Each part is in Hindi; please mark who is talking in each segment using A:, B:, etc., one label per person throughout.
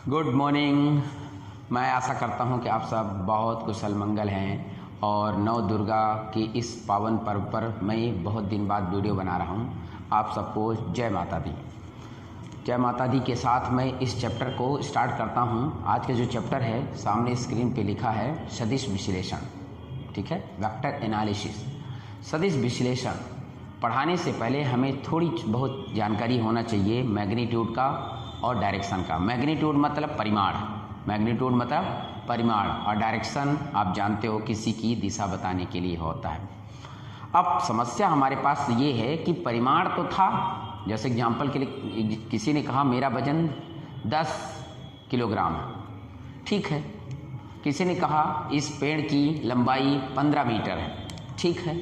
A: Good morning. मैं आशा करता हूं कि आप सब बहुत कुशल मंगल हैं और नव दुर्गा की इस पावन पर्व पर मैं बहुत दिन बाद वीडियो बना रहा हूं। आप सबको जय माता दी। जय माता दी के साथ मैं इस चैप्टर को स्टार्ट करता हूं। आज का जो चैप्टर है सामने स्क्रीन पे लिखा है सदिश विश्लेषण, ठीक है, वेक्टर एनालिसिस। सदिश विश्लेषण पढ़ाने से पहले हमें थोड़ी बहुत जानकारी होना चाहिए मैग्नीट्यूड का और डायरेक्शन का। मैग्नीट्यूड मतलब परिमाण, मैग्नीट्यूड मतलब परिमाण, और डायरेक्शन आप जानते हो किसी की दिशा बताने के लिए होता है। अब समस्या हमारे पास ये है कि परिमाण तो था, जैसे एग्जाम्पल के लिए किसी ने कहा मेरा वजन 10 किलोग्राम है, ठीक है। किसी ने कहा इस पेड़ की लंबाई 15 मीटर है, ठीक है।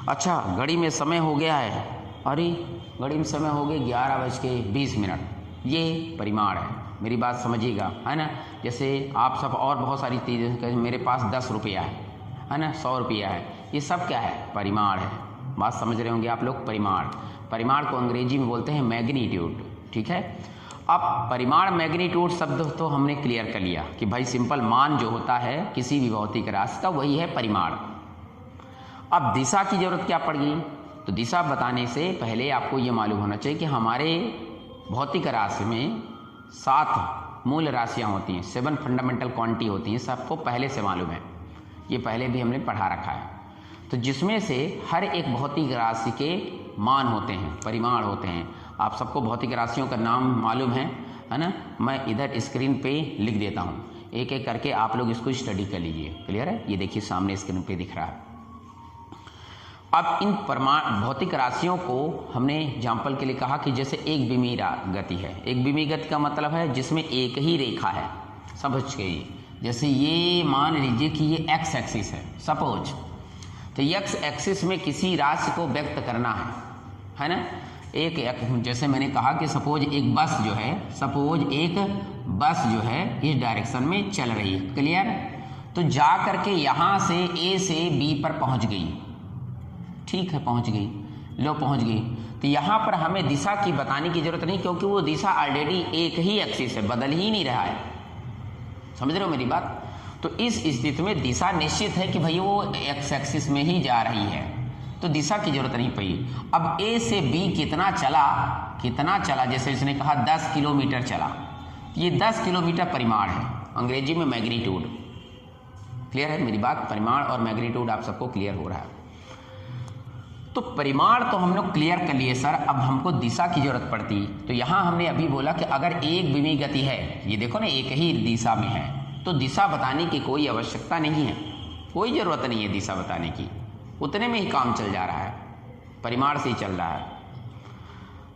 A: अच्छा, घड़ी में समय हो गया है, अरे घड़ी में समय हो गया 11:20, ये परिमाण है। मेरी बात समझिएगा, है ना। जैसे आप सब और बहुत सारी चीज़ें, मेरे पास 10 रुपया है ना, 100 रुपया है, ये सब क्या है? परिमाण है। बात समझ रहे होंगे आप लोग। परिमाण को अंग्रेजी में बोलते हैं मैग्नीट्यूड, ठीक है। अब परिमाण मैग्नीट्यूड शब्द तो हमने क्लियर कर लिया कि भाई सिंपल मान जो होता है किसी भी भौतिक राशि का वही है परिमाण। अब दिशा की जरूरत क्या पड़ गई? तो दिशा बताने से पहले आपको ये मालूम होना चाहिए कि हमारे भौतिक राशि में 7 मूल राशियां होती हैं, 7 फंडामेंटल क्वांटिटी होती हैं, सबको पहले से मालूम है, ये पहले भी हमने पढ़ा रखा है। तो जिसमें से हर एक भौतिक राशि के मान होते हैं, परिमाण होते हैं। आप सबको भौतिक राशियों का नाम मालूम है ना। मैं इधर स्क्रीन पे लिख देता हूँ, एक एक करके आप लोग इसको स्टडी कर लीजिए। क्लियर है? ये देखिए सामने स्क्रीन पे दिख रहा है। अब इन भौतिक राशियों को हमने एग्जाम्पल के लिए कहा कि जैसे एक विमी गति है। एक विमी गति का मतलब है जिसमें एक ही रेखा है, समझ गई। जैसे ये मान लीजिए कि ये एक्स एक्सिस है सपोज, तो एक्स एक्सिस में किसी राशि को व्यक्त करना है ना। एक जैसे मैंने कहा कि सपोज एक बस जो है, इस डायरेक्शन में चल रही है, क्लियर। तो जा करके यहाँ से ए से बी पर पहुँच गई, ठीक है, पहुंच गई। तो यहाँ पर हमें दिशा की बताने की जरूरत नहीं, क्योंकि वो दिशा ऑलरेडी एक ही एक्सिस है, बदल ही नहीं रहा है। समझ रहे हो मेरी बात? तो इस स्थिति में दिशा निश्चित है कि भाई वो एक्स एक्सिस में ही जा रही है, तो दिशा की जरूरत नहीं पड़ी। अब ए से बी कितना चला, जैसे इसने कहा 10 किलोमीटर चला, ये 10 किलोमीटर परिमाण है, अंग्रेजी में मैग्नीट्यूड। क्लियर है मेरी बात? परिमाण और मैग्नीट्यूड आप सबको क्लियर हो रहा है। तो परिमाण तो हम लोग क्लियर कर लिए सर, अब हमको दिशा की जरूरत पड़ती। तो यहाँ हमने अभी बोला कि अगर एक विमी गति है, ये देखो ना एक ही दिशा में है, तो दिशा बताने की कोई आवश्यकता नहीं है, कोई ज़रूरत नहीं है दिशा बताने की, उतने में ही काम चल जा रहा है, परिमाण से ही चल रहा है।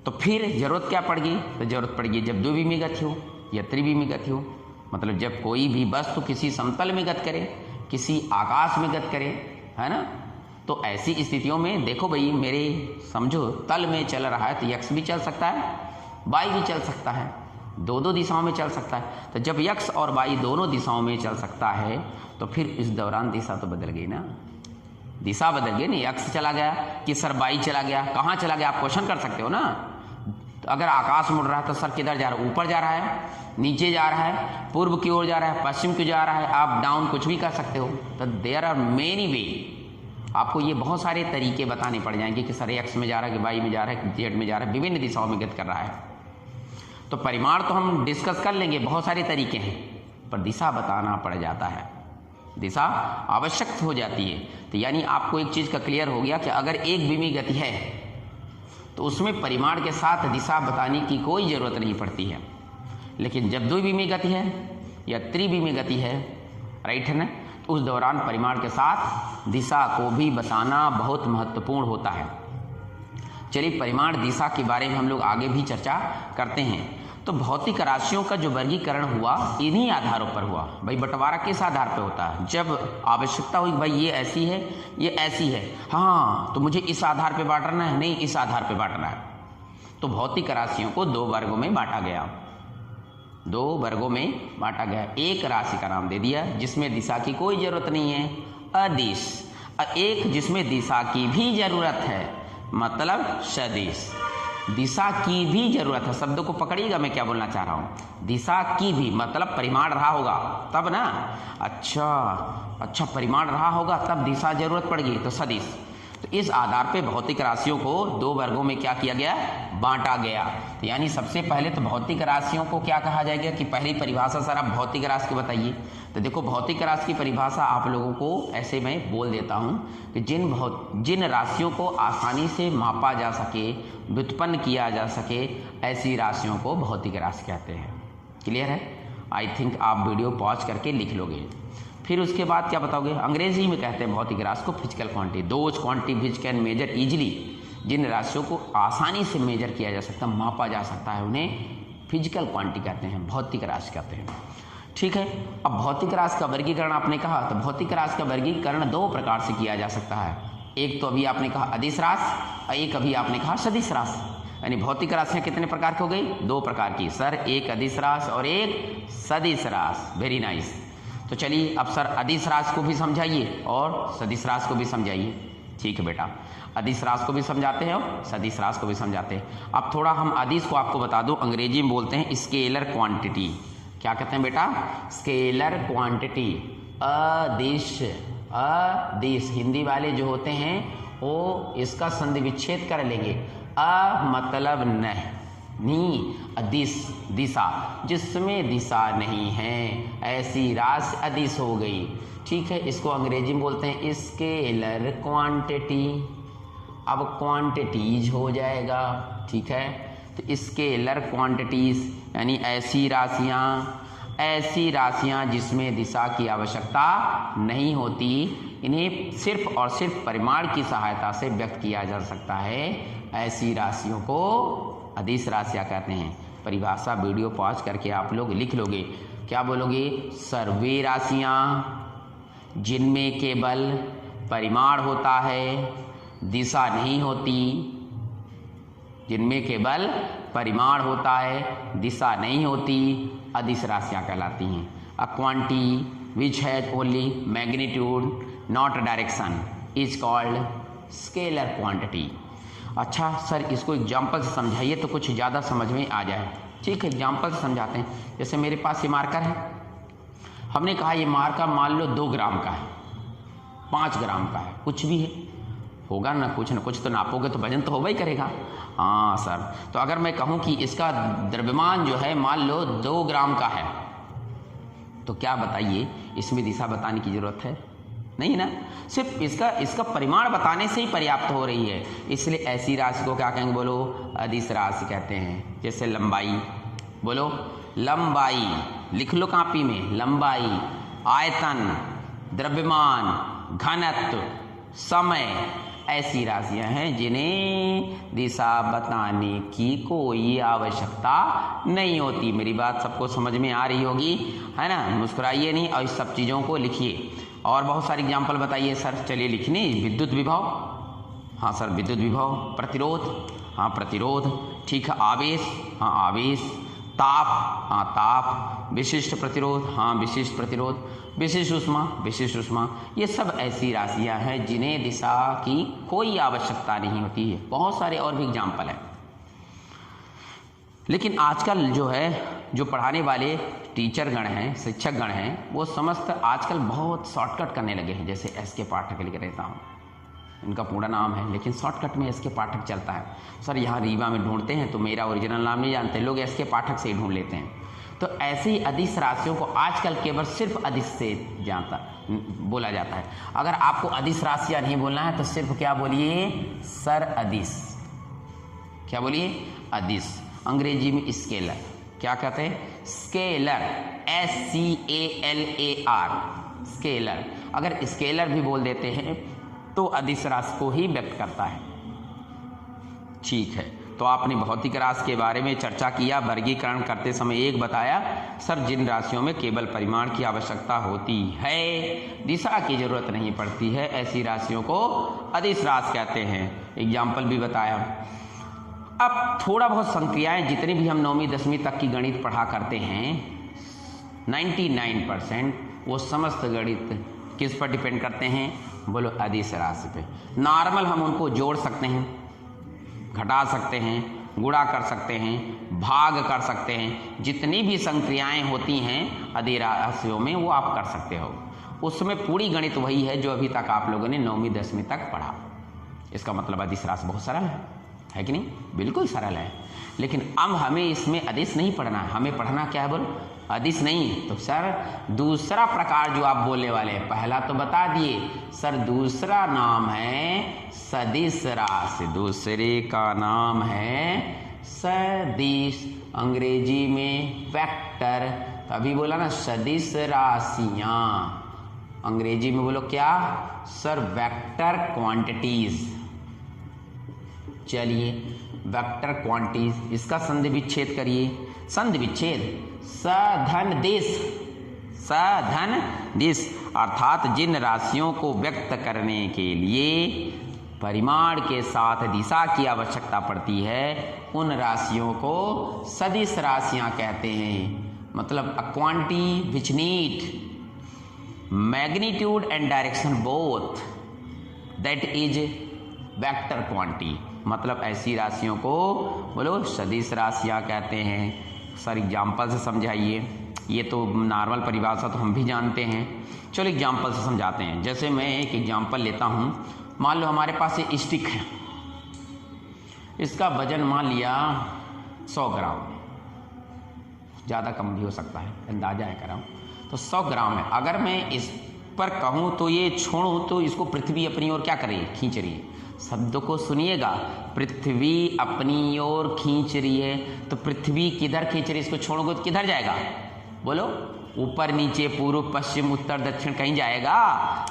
A: तो फिर जरूरत क्या पड़ गई? तो जरूरत पड़ गई जब द्विविमी गति हो या त्रिविमी गति हो, मतलब जब कोई भी वस्तु किसी समतल में गति करे, किसी आकाश में गति करे, है ना। तो ऐसी स्थितियों में देखो भाई, मेरे समझो तल में चल रहा है तो एक्स भी चल सकता है, वाई भी चल सकता है, दो दिशाओं में चल सकता है। तो जब एक्स और वाई दोनों दिशाओं में चल सकता है तो फिर इस दौरान दिशा तो बदल गई ना, दिशा बदल गई। नहीं एक्स चला गया कि सर वाई चला गया, कहाँ चला गया आप क्वेश्चन कर सकते हो ना। तो अगर आकाश मुड़ रहा है तो सर किधर जा रहा है? ऊपर जा रहा है, नीचे जा रहा है, पूर्व की ओर जा रहा है, पश्चिम की जा रहा है, आप डाउन कुछ भी कर सकते हो। तो देयर आर मेनी वे, आपको ये बहुत सारे तरीके बताने पड़ जाएंगे कि सर एक्स में जा रहा है, कि वाई में जा रहा है, कि जेड में जा रहा है, विभिन्न दिशाओं में गति कर रहा है। तो परिमाण तो हम डिस्कस कर लेंगे, बहुत सारे तरीके हैं, पर दिशा बताना पड़ जाता है, दिशा आवश्यक हो जाती है। तो यानी आपको एक चीज़ का क्लियर हो गया कि अगर एक विमी गति है तो उसमें परिमाण के साथ दिशा बताने की कोई ज़रूरत नहीं पड़ती है। लेकिन जब द्विविमी गति है या त्रिविमी गति है, राइट है ना, उस दौरान परिमाण के साथ दिशा को भी बताना बहुत महत्वपूर्ण होता है। चलिए परिमाण दिशा के बारे में हम लोग आगे भी चर्चा करते हैं। तो भौतिक राशियों का जो वर्गीकरण हुआ इन्हीं आधारों पर हुआ। भाई बंटवारा किस आधार पर होता है? जब आवश्यकता हुई भाई ये ऐसी है, ये ऐसी है, हाँ तो मुझे इस आधार पर बांटना है, नहीं इस आधार पर बांटना है। तो भौतिक राशियों को 2 वर्गों में बांटा गया, 2 वर्गों में बांटा गया। एक राशि का नाम दे दिया जिसमें दिशा की कोई जरूरत नहीं है, अदिश। एक जिसमें दिशा की भी जरूरत है, मतलब सदिश। दिशा की भी जरूरत है। शब्दों को पकड़िएगा मैं क्या बोलना चाह रहा हूं। दिशा की भी मतलब परिमाण रहा होगा तब ना। अच्छा परिमाण रहा होगा तब दिशा जरूरत पड़ेगी तो सदिश। तो इस आधार पे भौतिक राशियों को दो वर्गों में क्या किया गया, बांटा गया। तो यानी सबसे पहले तो भौतिक राशियों को क्या कहा जाएगा कि पहली परिभाषा सर आप भौतिक राशि की बताइए। तो देखो भौतिक राशि की परिभाषा आप लोगों को ऐसे मैं बोल देता हूं कि जिन राशियों को आसानी से मापा जा सके, व्युत्पन्न किया जा सके, ऐसी राशियों को भौतिक राशि कहते हैं। क्लियर है? आई थिंक आप वीडियो पॉज करके लिख लोगे। फिर उसके बाद क्या बताओगे, अंग्रेजी में कहते हैं भौतिक राशि को physical quantity. Those quantity which can measure easily, जिन राशियों को आसानी से मेजर किया जा सकता, मापा जा सकता है, उन्हें फिजिकल क्वांटिटी कहते हैं, भौतिक राशि कहते हैं। ठीक है। अब भौतिक राशि का वर्गीकरण आपने कहा, तो भौतिक राशि का वर्गीकरण दो प्रकार से किया जा सकता है। एक तो अभी आपने कहा अदिश राशि और एक अभी आपने कहा सदिश राशि। यानी भौतिक राशियाँ कितने प्रकार की हो गई, दो प्रकार की सर, एक अदिश राशि और एक सदिश राशि। Very nice. तो चलिए अब सर अदिश राशि को भी समझाइए और सदिश राशि को भी समझाइए। ठीक है बेटा, अदिश राशि को भी समझाते हैं और सदिश राशि को भी समझाते हैं। अब थोड़ा हम अदिश को आपको बता दूं, अंग्रेजी में बोलते हैं स्केलर क्वांटिटी। क्या कहते हैं बेटा, स्केलर क्वांटिटी। अदिश हिंदी वाले जो होते हैं वो इसका संधि विच्छेद कर लेंगे। मतलब नहीं, अदिश दिशा, जिसमें दिशा नहीं है ऐसी राशि अदिश हो गई। ठीक है, इसको अंग्रेजी में बोलते हैं स्केलर क्वांटिटी। अब क्वांटिटीज हो जाएगा। ठीक है, तो स्केलर क्वांटिटीज यानी ऐसी राशियां जिसमें दिशा की आवश्यकता नहीं होती, इन्हें सिर्फ और सिर्फ परिमाण की सहायता से व्यक्त किया जा सकता है, ऐसी राशियों को अदिश राशियां कहते हैं। परिभाषा वीडियो पॉज करके आप लोग लिख लोगे। क्या बोलोगे, सर्वे राशियां जिनमें केवल परिमाण होता है, दिशा नहीं होती, जिनमें केवल परिमाण होता है, दिशा नहीं होती, अदिश राशियां कहलाती हैं। A quantity which has only magnitude not direction is called scalar quantity. अच्छा सर, इसको एग्जाम्पल से समझाइए तो कुछ ज़्यादा समझ में आ जाए। ठीक है, एग्जाम्पल से समझाते हैं। जैसे मेरे पास ये मार्कर है, हमने कहा ये मार्कर मान लो 2 ग्राम का है, 5 ग्राम का है, कुछ भी है, होगा ना कुछ तो नापोगे तो वजन तो होगा ही करेगा। हाँ सर, तो अगर मैं कहूँ कि इसका द्रव्यमान जो है मान लो 2 ग्राम का है, तो क्या बताइए इसमें दिशा बताने की जरूरत है? नहीं ना, सिर्फ इसका परिमाण बताने से ही पर्याप्त हो रही है। इसलिए ऐसी राशि को क्या कहेंगे, बोलो अदिश राशि कहते हैं। जैसे लंबाई, बोलो लंबाई, लिख लो कापी में, लंबाई, आयतन, द्रव्यमान, घनत्व, समय, ऐसी राशियां हैं जिन्हें दिशा बताने की कोई आवश्यकता नहीं होती। मेरी बात सबको समझ में आ रही होगी, है ना? मुस्कुराइए नहीं और इस सब चीज़ों को लिखिए। और बहुत सारी एग्जाम्पल बताइए सर। चलिए लिखनी, विद्युत विभव, हाँ सर विद्युत विभव, प्रतिरोध, हाँ प्रतिरोध, ठीक है, आवेश, हाँ आवेश, ताप, हाँ ताप, विशिष्ट प्रतिरोध, हाँ विशिष्ट प्रतिरोध, विशिष्ट उष्मा, ये सब ऐसी राशियां हैं जिन्हें दिशा की कोई आवश्यकता नहीं होती है। बहुत सारे और भी एग्जाम्पल हैं। लेकिन आजकल जो है, जो पढ़ाने वाले टीचर गण हैं, शिक्षक गण हैं, वो समस्त आजकल बहुत शॉर्टकट करने लगे हैं। जैसे एस के पाठक लिख रहता हूँ, इनका पूरा नाम है लेकिन शॉर्टकट में एस के पाठक चलता है। सर यहाँ रीवा में ढूंढते हैं तो मेरा ओरिजिनल नाम नहीं जानते लोग, एस के पाठक से ही ढूंढ लेते हैं। तो ऐसे ही अदिश राशियों को आजकल केवल सिर्फ अदिश से बोला जाता है। अगर आपको अदिश राशियाँ नहीं बोलना है तो सिर्फ क्या बोलिए, सर अदिश। क्या बोलिए, अदिश। अंग्रेजी में स्केलर, क्या कहते हैं, स्केलर, SCALAR, स्केलर। अगर स्केलर भी बोल देते हैं तो अदिश राशि को ही व्यक्त करता है। ठीक है, तो आपने भौतिक राशि के बारे में चर्चा किया। वर्गीकरण करते समय एक बताया, सर जिन राशियों में केवल परिमाण की आवश्यकता होती है, दिशा की जरूरत नहीं पड़ती है, ऐसी राशियों को अदिश राशि कहते हैं। एग्जाम्पल भी बताया। अब थोड़ा बहुत संक्रियाएं जितनी भी हम 9वीं 10वीं तक की गणित पढ़ा करते हैं, 99% वो समस्त गणित किस पर डिपेंड करते हैं, बोलो अदिश राशि पे। नॉर्मल हम उनको जोड़ सकते हैं, घटा सकते हैं, गुणा कर सकते हैं, भाग कर सकते हैं, जितनी भी संक्रियाएं होती हैं अधि राशियों में वो आप कर सकते हो। उसमें पूरी गणित वही है जो अभी तक आप लोगों ने 9वीं 10वीं तक पढ़ा। इसका मतलब अदिश राशि बहुत सरल है कि नहीं? बिल्कुल सरल है। लेकिन अब हमें इसमें अदिश नहीं पढ़ना है, हमें पढ़ना क्या है बोलो? अदिश नहीं। तो सर दूसरा प्रकार जो आप बोलने वाले हैं, पहला तो बता दिए सर, दूसरा नाम है सदिश राशि। दूसरे का नाम है सदिश, अंग्रेजी में वेक्टर। तो अभी बोला ना सदिश राशियां, अंग्रेजी में बोलो क्या सर? Vector quantities. चलिए वेक्टर क्वांटिटीज, इसका संधि विच्छेद करिए। संधि विच्छेद, सधन दिश, सधन दिश अर्थात जिन राशियों को व्यक्त करने के लिए परिमाण के साथ दिशा की आवश्यकता पड़ती है, उन राशियों को सदिश राशियां कहते हैं। मतलब a quantity which need magnitude and direction both, that is vector quantity. मतलब ऐसी राशियों को बोलो सदिश राशियां कहते हैं। सर एग्जाम्पल से समझाइए। ये तो नॉर्मल परिभाषा तो हम भी जानते हैं, चलो एग्जाम्पल से समझाते हैं। जैसे मैं एक एग्जाम्पल लेता हूँ, मान लो हमारे पास एक स्टिक है, इसका वजन मान लिया 100 ग्राम, ज़्यादा कम भी हो सकता है, अंदाजा है कर रहा हूँ। तो 100 ग्राम है। अगर मैं इस पर कहूँ तो ये छोड़ूँ तो इसको पृथ्वी अपनी ओर क्या करे? खींच रही है। शब्द को सुनिएगा, पृथ्वी अपनी ओर खींच रही है। तो पृथ्वी किधर खींच रही है? इसको छोड़ोगे तो किधर जाएगा बोलो? ऊपर नीचे पूर्व पश्चिम उत्तर दक्षिण कहीं जाएगा?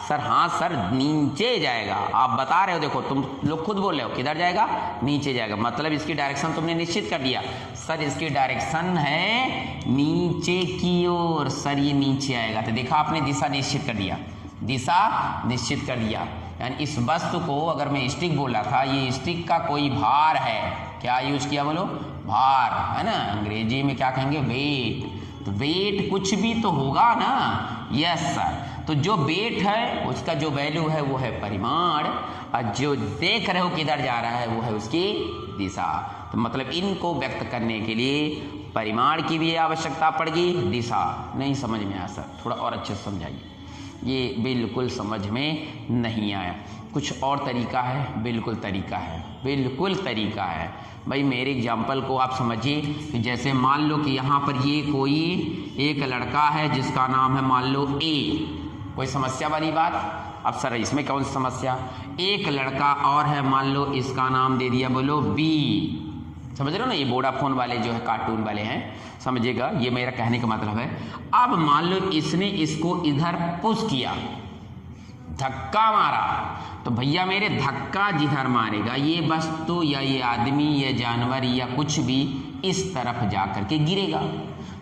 A: सर हाँ सर, नीचे जाएगा। आप बता रहे हो, देखो तुम लोग खुद बोल रहे हो किधर जाएगा? नीचे जाएगा। मतलब इसकी डायरेक्शन तुमने निश्चित कर दिया। सर इसकी डायरेक्शन है नीचे की ओर। सर ये नीचे आएगा। तो देखा आपने, दिशा निश्चित कर दिया, दिशा निश्चित कर दिया। यानी इस वस्तु को अगर मैं स्टिक बोला था, ये स्टिक का कोई भार है, क्या यूज किया बोलो? भार, है ना? अंग्रेजी में क्या कहेंगे? वेट। तो वेट कुछ भी तो होगा ना? Yes sir. तो जो वेट है उसका जो वैल्यू है वो है परिमाण, और जो देख रहे हो किधर जा रहा है वो है उसकी दिशा। तो मतलब इनको व्यक्त करने के लिए परिमाण की भी आवश्यकता पड़ेगी, दिशा नहीं। समझ में आया सर? थोड़ा और अच्छे से समझाइए, ये बिल्कुल समझ में नहीं आया। कुछ और तरीका है? बिल्कुल तरीका है, बिल्कुल तरीका है भाई। मेरे एग्जाम्पल को आप समझिए कि जैसे मान लो कि यहाँ पर ये कोई एक लड़का है जिसका नाम है मान लो ए। कोई समस्या वाली बात? अब सर इसमें कौन सी समस्या? एक लड़का और है, मान लो इसका नाम दे दिया बोलो बी। समझ रहे हो ना? ये वोडाफोन वाले जो है कार्टून वाले हैं, समझिएगा, ये मेरा कहने का मतलब है। अब मान लो इसने इसको इधर पुश किया, धक्का मारा, तो भैया मेरे धक्का जिधर मारेगा ये वस्तु या ये आदमी या जानवर या कुछ भी इस तरफ जा करके गिरेगा,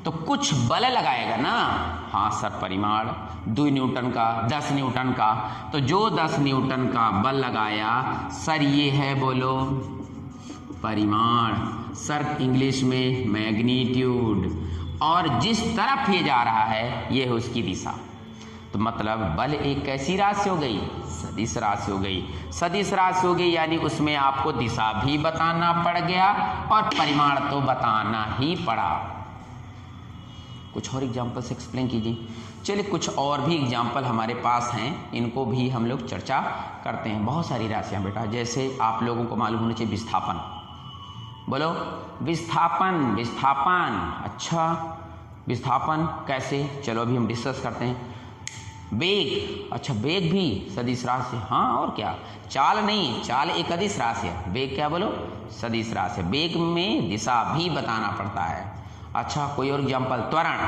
A: तो कुछ बल लगाएगा ना? हाँ सर, परिमाण 2 न्यूटन का, 10 न्यूटन का। तो जो 10 न्यूटन का बल लगाया सर ये है बोलो परिमाण, सर इंग्लिश में मैग्नीट्यूड। और जिस तरफ ये जा रहा है ये है उसकी दिशा। तो मतलब बल एक कैसी राशि हो गई? सदिश राशि हो गई। सदिश राशि हो गई यानी उसमें आपको दिशा भी बताना पड़ गया और परिमाण तो बताना ही पड़ा। कुछ और एग्जाम्पल से एक्सप्लेन कीजिए। चलिए कुछ और भी एग्जाम्पल हमारे पास हैं, इनको भी हम लोग चर्चा करते हैं। बहुत सारी राशियां बेटा, जैसे आप लोगों को मालूम होना चाहिए विस्थापन। बोलो विस्थापन, विस्थापन। अच्छा विस्थापन कैसे? चलो अभी हम डिस्कस करते हैं। वेग, अच्छा वेग भी सदिश राशि। हाँ और क्या? चाल नहीं, चाल एक अदिश राशि है। वेग क्या बोलो? सदिश राशि है। वेग में दिशा भी बताना पड़ता है। अच्छा कोई और एग्जाम्पल? त्वरण,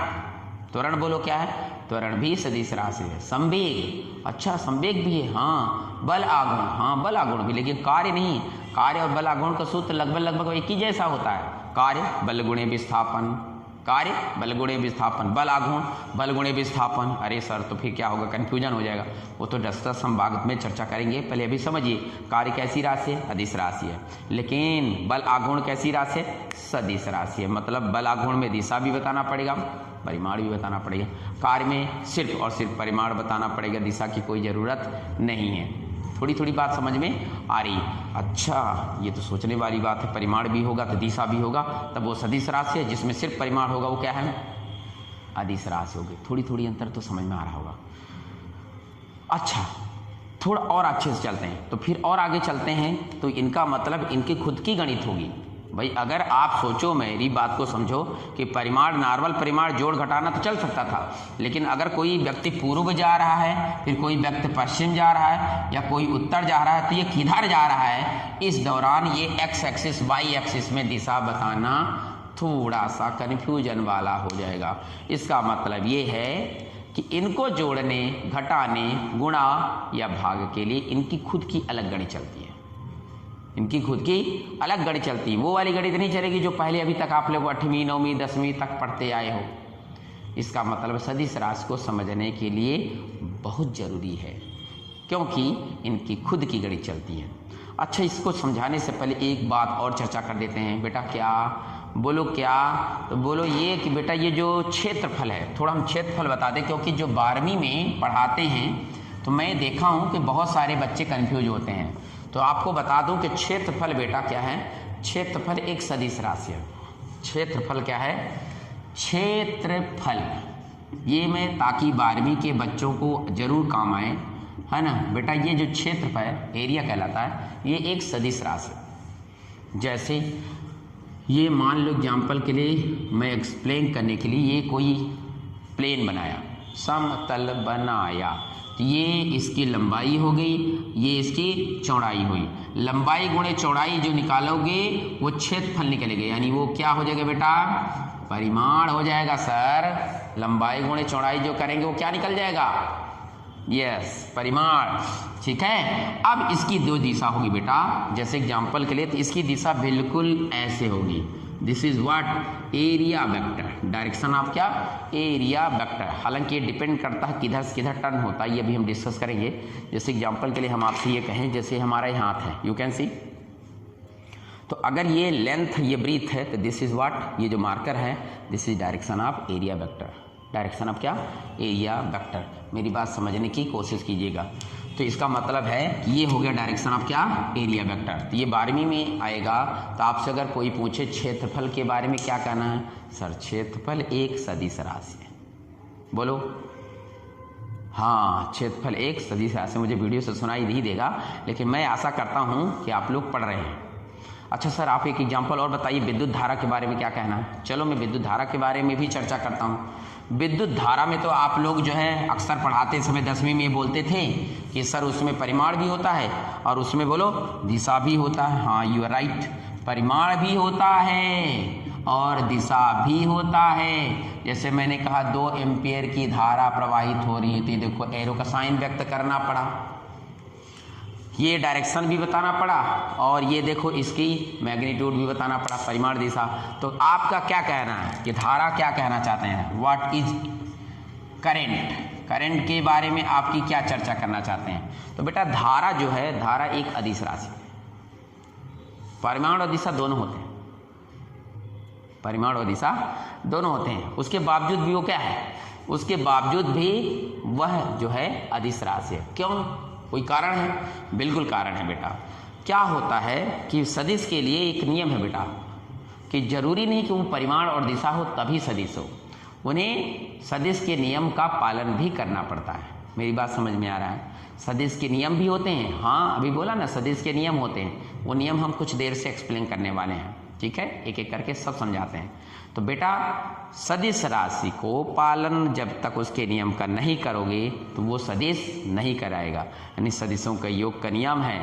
A: त्वरण बोलो क्या है? त्वरण भी सदिश राशि है। संवेग, अच्छा संवेग भी है। हाँ बल आगुण, हाँ बल आगुण भी, लेकिन कार्य नहीं। कार्य और बल आगुण का सूत्र लगभग एक ही जैसा होता है। कार्य बल गुणे विस्थापन, कार्य बल गुणे विस्थापन, बल आघूर्ण बल गुणे विस्थापन। अरे सर तो फिर क्या होगा? कन्फ्यूजन हो जाएगा। वो तो डिस्कस हम बाद में चर्चा करेंगे, पहले अभी समझिए। कार्य कैसी राशि है? अदिश राशि है। लेकिन बल आघूर्ण कैसी राशि है? सदिश राशि है। मतलब बल आघूर्ण में दिशा भी बताना पड़ेगा, परिमाण भी बताना पड़ेगा। कार्य में सिर्फ और सिर्फ परिमाण बताना पड़ेगा, दिशा की कोई ज़रूरत नहीं है। थोड़ी थोड़ी बात समझ में आ रही। अच्छा, ये तो सोचने वाली बात है। परिमाण भी होगा तो दिशा भी होगा, तब वो सदिश राशि है। जिसमें सिर्फ परिमाण होगा वो क्या है? अदिश राशि होगी। थोड़ी थोड़ी अंतर तो समझ में आ रहा होगा। अच्छा, थोड़ा और अच्छे से चलते हैं, तो फिर और आगे चलते हैं। तो इनका मतलब इनकी खुद की गणित होगी। भाई अगर आप सोचो, मेरी बात को समझो कि परिमाण, नॉर्मल परिमाण जोड़ घटाना तो चल सकता था, लेकिन अगर कोई व्यक्ति पूर्व जा रहा है, फिर कोई व्यक्ति पश्चिम जा रहा है, या कोई उत्तर जा रहा है, तो ये किधर जा रहा है, इस दौरान ये एक्स एक्सिस वाई एक्सिस में दिशा बताना थोड़ा सा कन्फ्यूजन वाला हो जाएगा। इसका मतलब ये है कि इनको जोड़ने, घटाने, गुणा या भाग के लिए इनकी खुद की अलग गणित चलती है। इनकी खुद की अलग गणित चलती है। वो वाली गणित नहीं चलेगी जो पहले अभी तक आप लोग 8वीं 9वीं 10वीं तक पढ़ते आए हो। इसका मतलब सदिश राशि को समझने के लिए बहुत जरूरी है, क्योंकि इनकी खुद की गणित चलती है। अच्छा, इसको समझाने से पहले एक बात और चर्चा कर देते हैं। बेटा क्या बोलो? क्या तो बोलो ये कि बेटा ये जो क्षेत्रफल है, थोड़ा हम क्षेत्रफल बता दें, क्योंकि जो 12वीं में पढ़ाते हैं तो मैं देखा हूँ कि बहुत सारे बच्चे कंफ्यूज होते हैं। तो आपको बता दूं कि क्षेत्रफल बेटा क्या है? क्षेत्रफल एक सदिश राशि है। क्षेत्रफल क्या है? क्षेत्रफल, ये मैं ताकि 12वीं के बच्चों को जरूर काम आए, है ना बेटा। ये जो क्षेत्रफल एरिया कहलाता है, ये एक सदिश राशि। जैसे ये मान लो एग्जाम्पल के लिए मैं एक्सप्लेन करने के लिए, ये कोई प्लेन बनाया, समतल बनाया, तो ये इसकी लंबाई हो गई, ये इसकी चौड़ाई हुई। लंबाई गुणे चौड़ाई जो निकालोगे वो क्षेत्रफल निकलेगा, यानी वो क्या हो जाएगा बेटा? परिमाण हो जाएगा सर। लंबाई गुणे चौड़ाई जो करेंगे वो क्या निकल जाएगा? यस, परिमाण। ठीक है। अब इसकी दो दिशा होगी बेटा, जैसे एग्जाम्पल के लिए, तो इसकी दिशा बिल्कुल ऐसे होगी। This is what? Area vector. Direction of क्या? Area vector. हालांकि ये डिपेंड करता है किधर से किधर टर्न होता है, ये भी हम डिस्कस करेंगे। जैसे एग्जांपल के लिए हम आपसे ये कहें, जैसे हमारा ये हाथ है, यू कैन सी, तो अगर ये लेंथ, ये ब्रीथ है, तो दिस इज व्हाट? ये जो मार्कर है, this is direction of area vector. Direction of क्या? Area vector. मेरी बात समझने की कोशिश कीजिएगा। तो इसका मतलब है कि ये हो गया डायरेक्शन ऑफ क्या? Area vector. तो ये 12वीं में आएगा। तो आपसे अगर कोई पूछे क्षेत्रफल के बारे में क्या कहना है? सर क्षेत्रफल एक सदिश राशि है। बोलो हाँ, क्षेत्रफल एक सदिश राशि। मुझे वीडियो से सुनाई नहीं देगा, लेकिन मैं आशा करता हूँ कि आप लोग पढ़ रहे हैं। अच्छा सर, आप एक एग्जाम्पल और बताइए, विद्युत धारा के बारे में क्या कहना है? चलो मैं विद्युत धारा के बारे में भी चर्चा करता हूँ। विद्युत धारा में तो आप लोग जो है अक्सर पढ़ाते समय 10वीं में बोलते थे कि सर उसमें परिमाण भी होता है और उसमें बोलो दिशा भी होता है। हाँ, यू आर राइट, परिमाण भी होता है और दिशा भी होता है। जैसे मैंने कहा 2 एम्पियर की धारा प्रवाहित हो रही है, तो देखो एरो का साइन व्यक्त करना पड़ा, ये डायरेक्शन भी बताना पड़ा, और ये देखो इसकी मैग्नीट्यूड भी बताना पड़ा, परिमाण दिशा। तो आपका क्या कहना है कि धारा क्या कहना चाहते हैं? What is current? करंट के बारे में आपकी क्या चर्चा करना चाहते हैं? तो बेटा धारा जो है, धारा एक अदिश राशि, परिमाण और दिशा दोनों होते हैं। परिमाण और दिशा दोनों होते हैं। उसके बावजूद भी वो क्या है? उसके बावजूद भी वह जो है अदिश राशि है। क्यों? कोई कारण है? बिल्कुल कारण है बेटा। क्या होता है कि सदिश के लिए एक नियम है बेटा, कि जरूरी नहीं कि वो परिमाण और दिशा हो तभी सदिश हो, उन्हें सदिश के नियम का पालन भी करना पड़ता है। मेरी बात समझ में आ रहा है? सदिश के नियम भी होते हैं। हाँ, अभी बोला ना, सदिश के नियम होते हैं। वो नियम हम कुछ देर से एक्सप्लेन करने वाले हैं। ठीक है, एक एक करके सब समझाते हैं। तो बेटा सदिश राशि को पालन जब तक उसके नियम का नहीं करोगे तो वो सदिश नहीं कराएगा। यानी सदिशों का योग का नियम है,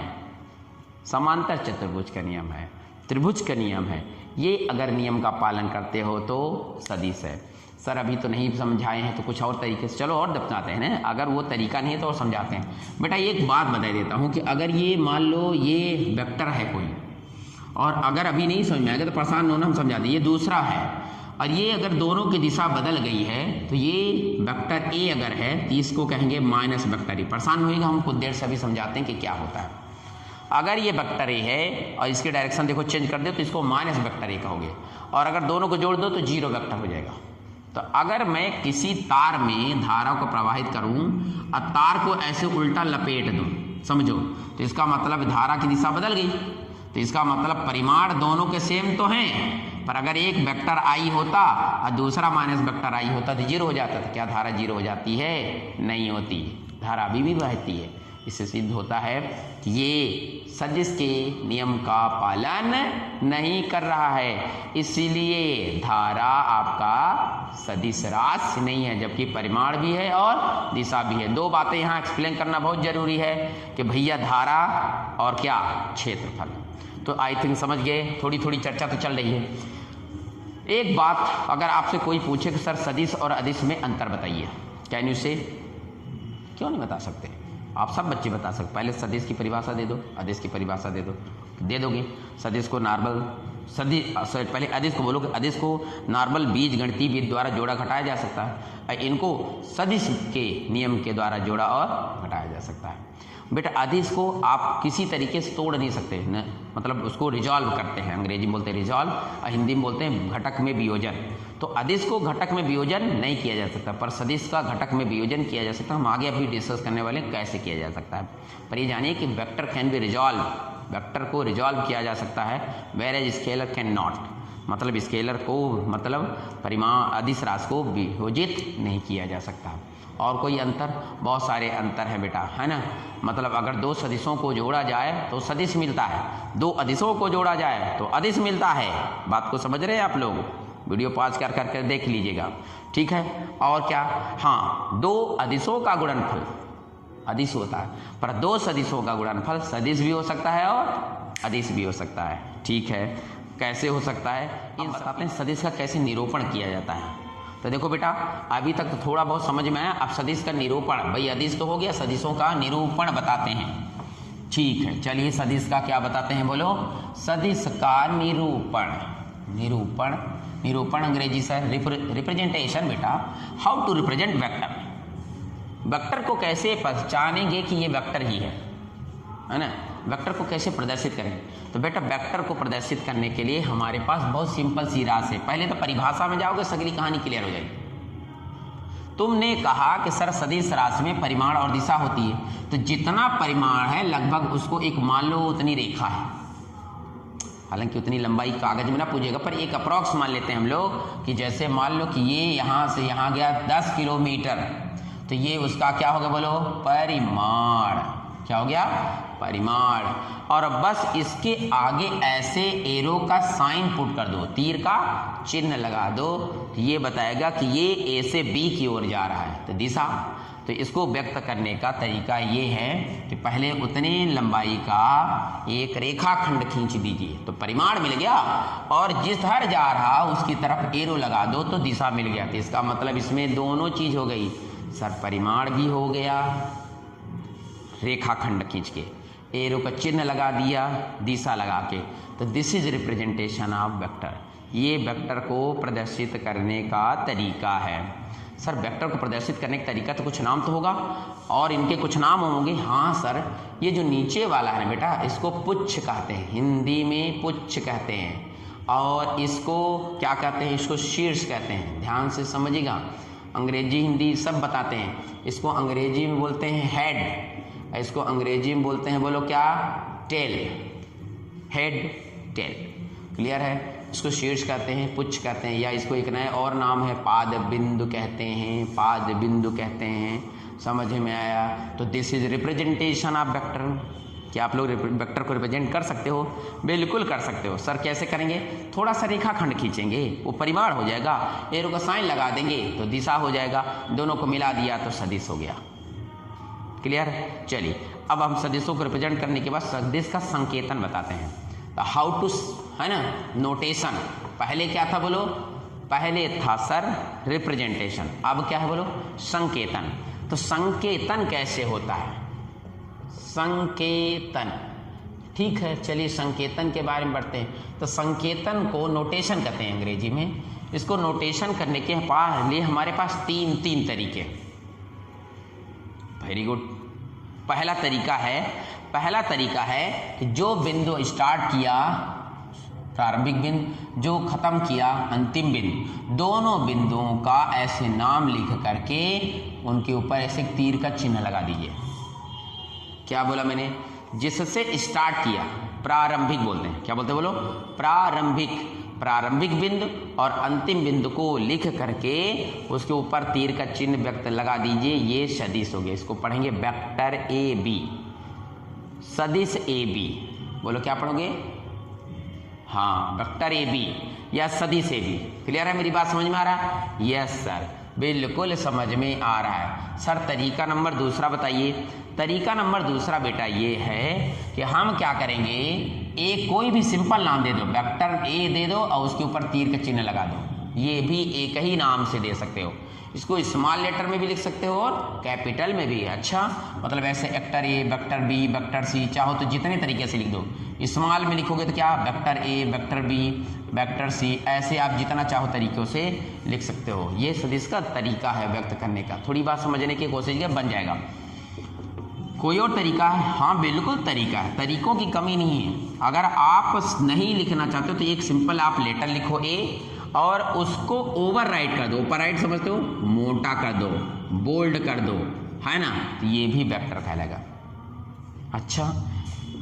A: समांतर चतुर्भुज का नियम है, त्रिभुज का नियम है। ये अगर नियम का पालन करते हो तो सदिश है। सर अभी तो नहीं समझाए हैं, तो कुछ और तरीके से चलो और बताते हैं ना। अगर वो तरीका नहीं है तो और समझाते हैं। बेटा एक बात बता देता हूँ कि अगर ये मान लो ये वेक्टर है कोई, और अगर अभी नहीं समझ में आएगा तो परेशान होना, हम समझा दें। ये दूसरा है, और ये अगर दोनों की दिशा बदल गई है, तो ये वेक्टर ए अगर है तो इसको कहेंगे माइनस वेक्टर ए। परेशान होएगा, हम कुछ देर से अभी समझाते हैं कि क्या होता है। अगर ये वेक्टर ए है और इसके डायरेक्शन देखो चेंज कर दो तो इसको माइनस वेक्टर ए कहोगे, और अगर दोनों को जोड़ दो तो जीरो वेक्टर हो जाएगा। तो अगर मैं किसी तार में धारा को प्रवाहित करूं और तार को ऐसे उल्टा लपेट दूं, समझो। तो इसका मतलब धारा की दिशा बदल गई, तो इसका मतलब परिमाण दोनों के सेम तो हैं, पर अगर एक वेक्टर आई होता और दूसरा माइनस वेक्टर आई होता तो जीरो हो जाता था। क्या धारा जीरो हो जाती है? नहीं होती, धारा अभी भी बहती है। इससे सिद्ध होता है कि ये सदिश के नियम का पालन नहीं कर रहा है, इसीलिए धारा आपका सदिश राशि नहीं है, जबकि परिमाण भी है और दिशा भी है। दो बातें यहाँ एक्सप्लेन करना बहुत जरूरी है कि भैया धारा और क्या क्षेत्रफल। तो आई थिंक समझ गए, थोड़ी थोड़ी चर्चा तो चल रही है। एक बात अगर आपसे कोई पूछे कि सर सदिश और अदिश में अंतर बताइए, कैन यू से? क्यों नहीं बता सकते? आप सब बच्चे बता सकते। पहले सदिश की परिभाषा दे दो, अदिश की परिभाषा दे दो, दे दोगे। सदिश को नॉर्मल सदिश, पहले अदिश को बोलो कि अदिश को नॉर्मल बीज गणितीय विधि द्वारा जोड़ा घटाया जा सकता है, इनको सदिश के नियम के द्वारा जोड़ा और घटाया जा सकता है। बेटा अदिश को आप किसी तरीके से तोड़ नहीं सकते न, मतलब उसको रिजॉल्व करते हैं, अंग्रेजी में बोलते हैं रिजॉल्व और हिंदी में बोलते हैं घटक में वियोजन। तो अदिश को घटक में वियोजन नहीं किया जा सकता, पर सदिश का घटक में वियोजन किया जा सकता है। हम आगे अभी डिस्कस करने वाले कैसे किया जा सकता है। पर ये जानिए कि vector can be resolve, vector को रिजॉल्व किया जा सकता है, where as scalar can not, मतलब स्केलर को मतलब परिमाण अदिश राशि को वियोजित नहीं किया जा सकता। और कोई अंतर? बहुत सारे अंतर हैं बेटा, है ना। मतलब अगर दो सदिशों को जोड़ा जाए तो सदिश मिलता है, दो अदिशों को जोड़ा जाए तो अदिश मिलता है। बात को समझ रहे हैं आप लोग? वीडियो पॉज कर कर देख लीजिएगा, ठीक है। और क्या? हाँ, दो अदिशों का गुणनफल अदिश होता है, पर दो सदिशों का गुणनफल सदिश भी हो सकता है और अदिश भी हो सकता है, ठीक है। कैसे हो सकता है इन बताते हैं। सदिश का कैसे निरूपण किया जाता है? तो देखो बेटा, अभी तक तो थोड़ा बहुत समझ में आया। अब सदिश का निरूपण, भाई अदिश तो हो गया, सदिशों का निरूपण बताते हैं, ठीक है। चलिए सदिश का क्या बताते हैं बोलो? सदिश का निरूपण, निरूपण निरूपण अंग्रेजी सर रिप्रेजेंटेशन। बेटा how to represent vector, vector को कैसे पहचानेंगे कि ये वेक्टर ही है ना। वेक्टर को कैसे प्रदर्शित करें? तो बेटा वेक्टर को प्रदर्शित करने के लिए हमारे पास बहुत सिंपल सी राशि है। पहले तो परिभाषा में जाओगे, सगली कहानी क्लियर हो जाएगी। तुमने कहा कि सर सदिश राशि में परिमाण और दिशा होती है, तो जितना परिमाण है लगभग उसको एक मान लो उतनी रेखा है। हालांकि उतनी लंबाई कागज में ना पूछेगा, पर एक अप्रॉक्स मान लेते हैं हम लोग कि जैसे मान लो कि ये यहाँ से यहाँ गया 10 किलोमीटर, तो ये उसका क्या होगा बोलो? परिमाण। क्या हो गया? परिमाण। और बस इसके आगे ऐसे एरो का साइन पुट कर दो, तीर का चिन्ह लगा दो, तो ये बताएगा कि ये ए से बी की ओर जा रहा है, तो दिशा। तो इसको व्यक्त करने का तरीका ये है कि पहले उतने लंबाई का एक रेखाखंड खींच दीजिए, तो परिमाण मिल गया, और जिस हर जा रहा उसकी तरफ एरो लगा दो तो दिशा मिल गया। तो इसका मतलब इसमें दोनों चीज हो गई सर, परिमाण भी हो गया, रेखाखंड खींच के एरो का चिन्ह लगा दिया, दिशा लगा के। तो this is representation of vector. ये वेक्टर को प्रदर्शित करने का तरीका है। सर वेक्टर को प्रदर्शित करने का तरीका तो कुछ नाम तो होगा, और इनके कुछ नाम होंगे। हाँ सर, ये जो नीचे वाला है बेटा, इसको पुच्छ कहते हैं, हिंदी में पुच्छ कहते हैं, और इसको क्या कहते हैं? इसको शीर्ष कहते हैं। ध्यान से समझिएगा, अंग्रेजी हिंदी सब बताते हैं। इसको अंग्रेजी में बोलते हैं हेड, इसको अंग्रेजी में बोलते हैं बोलो क्या? Tell, head tail. क्लियर है? इसको शीर्ष कहते हैं, पुच्छ कहते हैं, या इसको एक नया और नाम है पाद बिंदु कहते हैं, पाद बिंदु कहते हैं। समझ में आया? तो this is representation of vector. क्या आप लोग वेक्टर को रिप्रेजेंट कर सकते हो? बिल्कुल कर सकते हो। सर कैसे करेंगे? थोड़ा सा रेखाखंड खींचेंगे, वो परिमाण हो जाएगा, एरो का साइन लगा देंगे तो दिशा हो जाएगा, दोनों को मिला दिया तो सदिश हो गया। क्लियर? चलिए अब हम सदिशों को रिप्रेजेंट करने के बाद सदिश का संकेतन बताते हैं। तो हाउ टू, है ना, नोटेशन। पहले क्या था बोलो? पहले था सर रिप्रेजेंटेशन, अब क्या है बोलो? संकेतन। तो संकेतन कैसे होता है? संकेतन, ठीक है, चलिए संकेतन के बारे में बढ़ते हैं। तो संकेतन को नोटेशन कहते हैं अंग्रेजी में। इसको नोटेशन करने के लिए हमारे पास तीन तरीके। Very good. पहला तरीका है कि जो बिंदु स्टार्ट किया, प्रारंभिक बिंदु, जो खत्म किया अंतिम बिंदु, दोनों बिंदुओं का ऐसे नाम लिख करके उनके ऊपर ऐसे तीर का चिन्ह लगा दीजिए। क्या बोला मैंने, जिससे स्टार्ट किया, प्रारंभिक बोलते हैं, क्या बोलते हैं बोलो, प्रारंभिक बिंदु और अंतिम बिंदु को लिख करके उसके ऊपर तीर का चिन्ह व्यक्त लगा दीजिए, ये सदिश हो गया। इसको पढ़ेंगे वेक्टर ए बी, सदिश ए बी। बोलो क्या पढ़ोगे, हाँ वेक्टर ए बी या सदिश ए बी। क्लियर है, मेरी बात समझ में आ रहा है? यस सर, बिल्कुल समझ में आ रहा है सर। तरीका नंबर दूसरा बताइए। तरीका नंबर दूसरा बेटा ये है कि हम क्या करेंगे, ए कोई भी सिंपल नाम दे दो, वेक्टर ए दे दो और उसके ऊपर तीर का चिन्ह लगा दो। ये भी एक ही नाम से दे सकते हो, इसको स्मॉल लेटर में भी लिख सकते हो और कैपिटल में भी। अच्छा, मतलब ऐसे vector A, vector B, vector C, चाहो तो जितने तरीके से लिख दो। स्मॉल में लिखोगे तो क्या, vector A, vector B, vector C, ऐसे आप जितना चाहो तरीकों से लिख सकते हो। ये सदिश का तरीका है व्यक्त करने का। थोड़ी बात समझने की कोशिश किया, बन जाएगा। कोई और तरीका है? हाँ बिल्कुल तरीका है, तरीकों की कमी नहीं है। अगर आप नहीं लिखना चाहते हो तो एक सिंपल आप लेटर लिखो ए और उसको ओवर राइट कर दो। ओवर राइट समझते हो, मोटा कर दो, बोल्ड कर दो, है ना, तो ये भी वेक्टर कहलाएगा। अच्छा,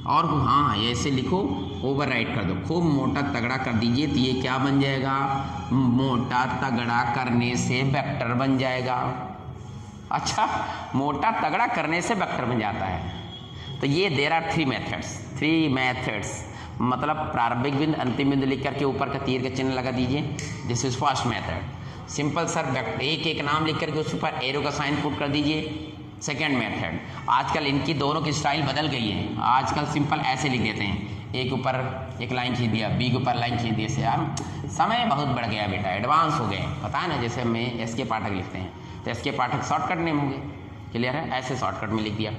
A: और हाँ ऐसे लिखो, ओवर राइट कर दो, खूब मोटा तगड़ा कर दीजिए, तो ये क्या बन जाएगा, मोटा तगड़ा करने से वेक्टर बन जाएगा। अच्छा, मोटा तगड़ा करने से वेक्टर बन जाता है। तो ये देयर आर थ्री मेथड्स, मतलब प्रारंभिक बिंदु अंतिम बिंदु लिख करके ऊपर का तीर का चिन्ह लगा दीजिए। This is first method. Simple sir, एक एक नाम लिख करके उस पर एरो का साइन पुट कर दीजिए। सेकेंड मेथड, आजकल इनकी दोनों की स्टाइल बदल गई है। आजकल सिंपल ऐसे लिख देते हैं, ए के ऊपर एक लाइन खींच दिया, बी के ऊपर लाइन खींच दिया। से यार समय बहुत बढ़ गया बेटा, एडवांस हो गए, पता है ना। जैसे हम एस.के. पाठक लिखते हैं तो एस.के. पाठक शॉर्टकट नेम होंगे, क्लियर है, ऐसे शॉर्टकट में लिख दिया।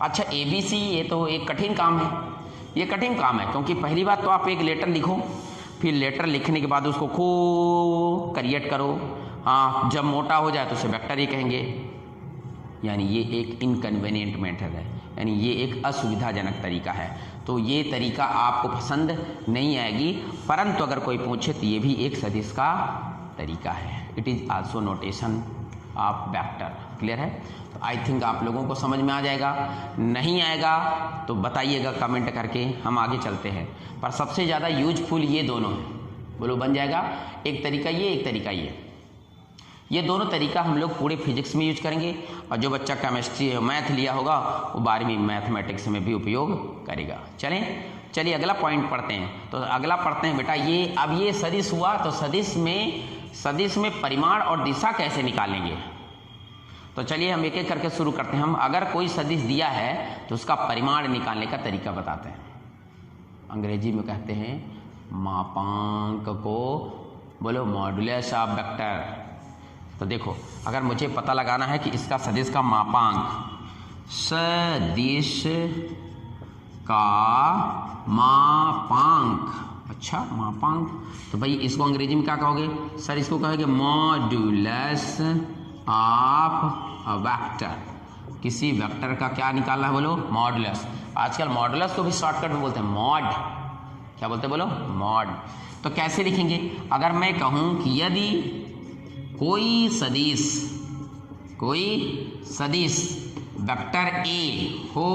A: अच्छा, ABC ये तो एक कठिन काम है, ये कठिन काम है, क्योंकि पहली बात तो आप एक लेटर लिखो, फिर लेटर लिखने के बाद उसको खूब क्रिएट करो। हाँ, जब मोटा हो जाए तो उसे वेक्टर ही कहेंगे, यानी ये एक इनकन्वीनियंट मेथड है, यानी ये एक असुविधाजनक तरीका है। तो ये तरीका आपको पसंद नहीं आएगी, परंतु अगर कोई पूछे तो ये भी एक सदिश का तरीका है। It is also notation of vector. Clear है? तो आई थिंक आप लोगों को समझ में आ जाएगा। नहीं आएगा तो बताइएगा कमेंट करके, हम आगे चलते हैं। पर सबसे ज़्यादा यूजफुल ये दोनों हैं। बोलो, बन जाएगा। एक तरीका ये, एक तरीका ये दोनों तरीका हम लोग पूरे फिजिक्स में यूज करेंगे, और जो बच्चा केमिस्ट्री मैथ लिया होगा वो 12वीं मैथमेटिक्स में भी उपयोग करेगा। चलिए अगला पॉइंट पढ़ते हैं। तो अगला पढ़ते हैं बेटा, ये अब ये सदिश हुआ, तो सदिश में परिमाण और दिशा कैसे निकालेंगे। तो चलिए हम एक एक करके शुरू करते हैं। हम अगर कोई सदिश दिया है तो उसका परिमाण निकालने का तरीका बताते हैं। अंग्रेजी में कहते हैं मापांक को, बोलो मॉडुलस ऑफ वेक्टर। तो देखो, अगर मुझे पता लगाना है कि इसका सदिश का मापांक, सदिश का मापांक, अच्छा मापांक, तो भाई इसको अंग्रेजी में क्या कहोगे सर? इसको कहोगे मॉड्यूलस ऑफ अ वेक्टर। किसी वेक्टर का क्या निकालना है? बोलो मॉड्यूलस। आजकल मॉड्यूलस को भी शॉर्टकट में बोलते हैं मॉड। क्या बोलते हैं? बोलो मॉड। तो कैसे लिखेंगे? अगर मैं कहूं कि यदि कोई सदिश वेक्टर ए हो,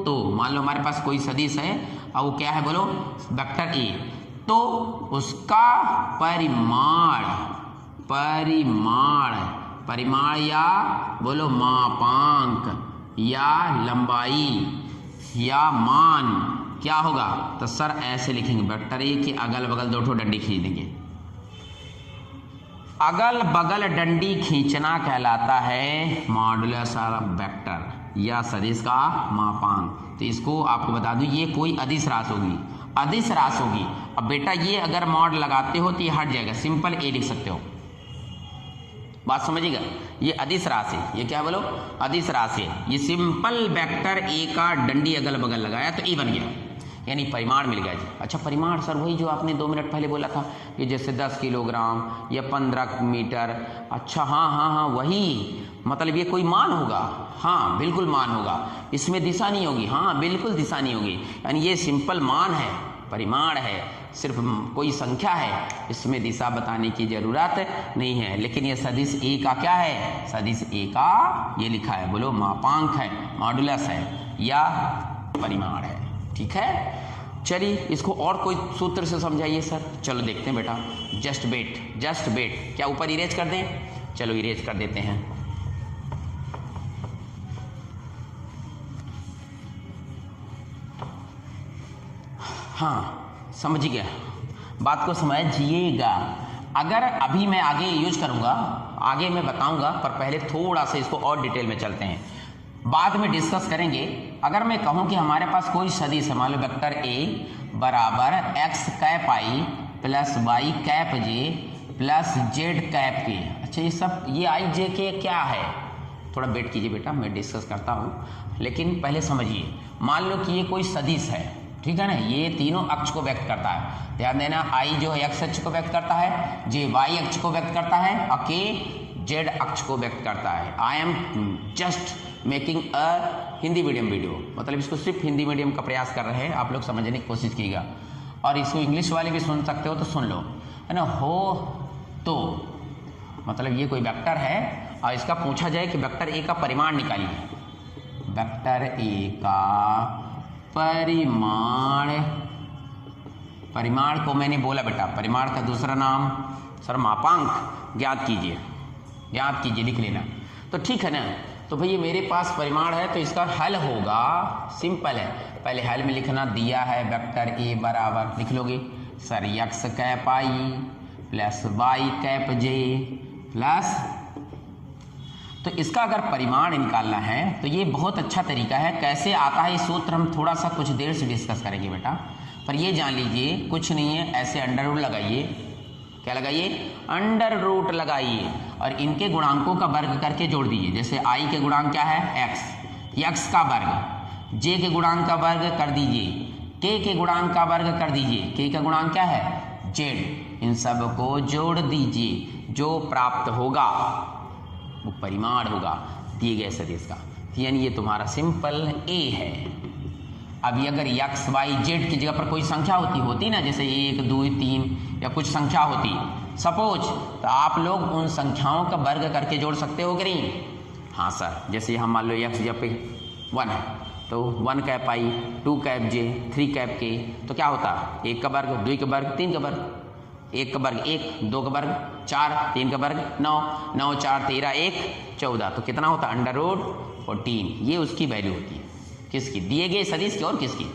A: तो मान लो हमारे पास कोई सदिश है और वो क्या है? बोलो वेक्टर ए। तो उसका परिमाण या बोलो मापांक या लंबाई या मान क्या होगा? तो सर ऐसे लिखेंगे, वेक्टर ए के अगल बगल दो ठो डंडी खींच देंगे। अगल बगल डंडी खींचना कहलाता है मॉडुलस ऑफ वेक्टर या सदिश का मापांक। तो इसको आपको बता दूं, ये कोई अदिश राशि होगी। अब बेटा ये अगर मॉड लगाते हो तो ये हट जाएगा, सिंपल ए लिख सकते हो। बात समझिएगा, ये अदिश राशि, ये क्या बोलो? अदिश राशि। ये सिंपल वेक्टर ए का डंडी अगल बगल लगाया तो ए बन गया, यानी परिमाण मिल गया जी। अच्छा, परिमाण सर वही जो आपने 2 मिनट पहले बोला था कि जैसे 10 किलोग्राम या 15 मीटर। अच्छा हाँ वही, मतलब ये कोई मान होगा? हाँ बिल्कुल मान होगा, इसमें दिशा नहीं होगी। हाँ बिल्कुल दिशा नहीं होगी, यानी ये सिंपल मान है, परिमाण है। सिर्फ कोई संख्या है, इसमें दिशा बताने की जरूरत नहीं है। लेकिन ये सदिश ए का क्या है, सदिश ए का ये लिखा है, बोलो मापांक है, मॉडुलस है या परिमाण है। ठीक है, चलिए इसको और कोई सूत्र से समझाइए सर। चलो देखते हैं बेटा, जस्ट वेट, क्या ऊपर इरेज कर दें? चलो इरेज कर देते हैं। हाँ समझ गया, बात को समझिएगा। अगर अभी मैं आगे यूज करूंगा, आगे मैं बताऊंगा, पर पहले थोड़ा सा इसको और डिटेल में चलते हैं, बाद में डिस्कस करेंगे। अगर मैं कहूं कि हमारे पास कोई सदिश है, मान लो वेक्टर ए बराबर एक्स कैप आई प्लस वाई कैप जे प्लस जेड कैप के। अच्छा ये आई जे के क्या है, थोड़ा वेट कीजिए बेटा, मैं डिस्कस करता हूँ, लेकिन पहले समझिए। मान लो कि ये कोई सदिश है, ठीक है ना, ये तीनों अक्ष को व्यक्त करता है। ध्यान देना, आई जो है एक्स अक्ष को व्यक्त करता है, जे वाई अक्ष को व्यक्त करता है और के जेड अक्ष को व्यक्त करता है। I am just making a Hindi medium video, मतलब इसको सिर्फ हिंदी मीडियम का प्रयास कर रहे हैं, आप लोग समझने की कोशिश कीजिएगा। और इसको इंग्लिश वाले भी सुन सकते हो तो सुन लो, है ना। हो तो मतलब ये कोई वेक्टर है और इसका पूछा जाए कि वेक्टर ए का परिमाण निकालिए, वेक्टर ए का परिमाण को मैंने बोला बेटा, परिमाण का दूसरा नाम सर मापांक, ज्ञात कीजिए, लिख लेना। तो ठीक है ना, तो भैया मेरे पास परिमाण है तो इसका हल होगा, सिंपल है। पहले हल में लिखना दिया है वेक्टर ए बराबर, लिख लोगे सर एक्स कैप आई प्लस वाई कैप जे प्लस, तो इसका अगर परिमाण निकालना है तो ये बहुत अच्छा तरीका है। कैसे आता है ये सूत्र हम थोड़ा सा कुछ देर से डिस्कस करेंगे बेटा, पर ये जान लीजिए कुछ नहीं है, ऐसे अंडर रूट लगाइए, क्या लगाइए, अंडर रूट लगाइए और इनके गुणांकों का वर्ग करके जोड़ दीजिए। जैसे आई के गुणांक क्या है एक्स का वर्ग, जे के गुणांक का वर्ग कर दीजिए, के गुणांक का वर्ग कर दीजिए, के का गुणांक क्या है जेड, इन सब को जोड़ दीजिए, जो प्राप्त होगा वो परिमाण होगा दिए गए सदिश का। यानी ये तुम्हारा सिंपल ए है। अभी अगर एक्स वाई जेड की जगह पर कोई संख्या होती ना, जैसे 1 2 3 या कुछ संख्या होती सपोज, तो आप लोग उन संख्याओं का वर्ग करके जोड़ सकते हो कि नहीं? हाँ सर, जैसे हम मान लो एक्स जब पे 1 है तो 1 कैप आई, 2 कैप जे, 3 कैप के, तो क्या होता, 1 का वर्ग, 2 का वर्ग, 3 का वर्ग, 1 का वर्ग 1, 2 का वर्ग 4, 3 का वर्ग 9, 9 4 13 1 14, तो कितना होता अंडर रूट 14। ये उसकी वैल्यू होती है, किसकी, दिए गए सदिश की और किसकी,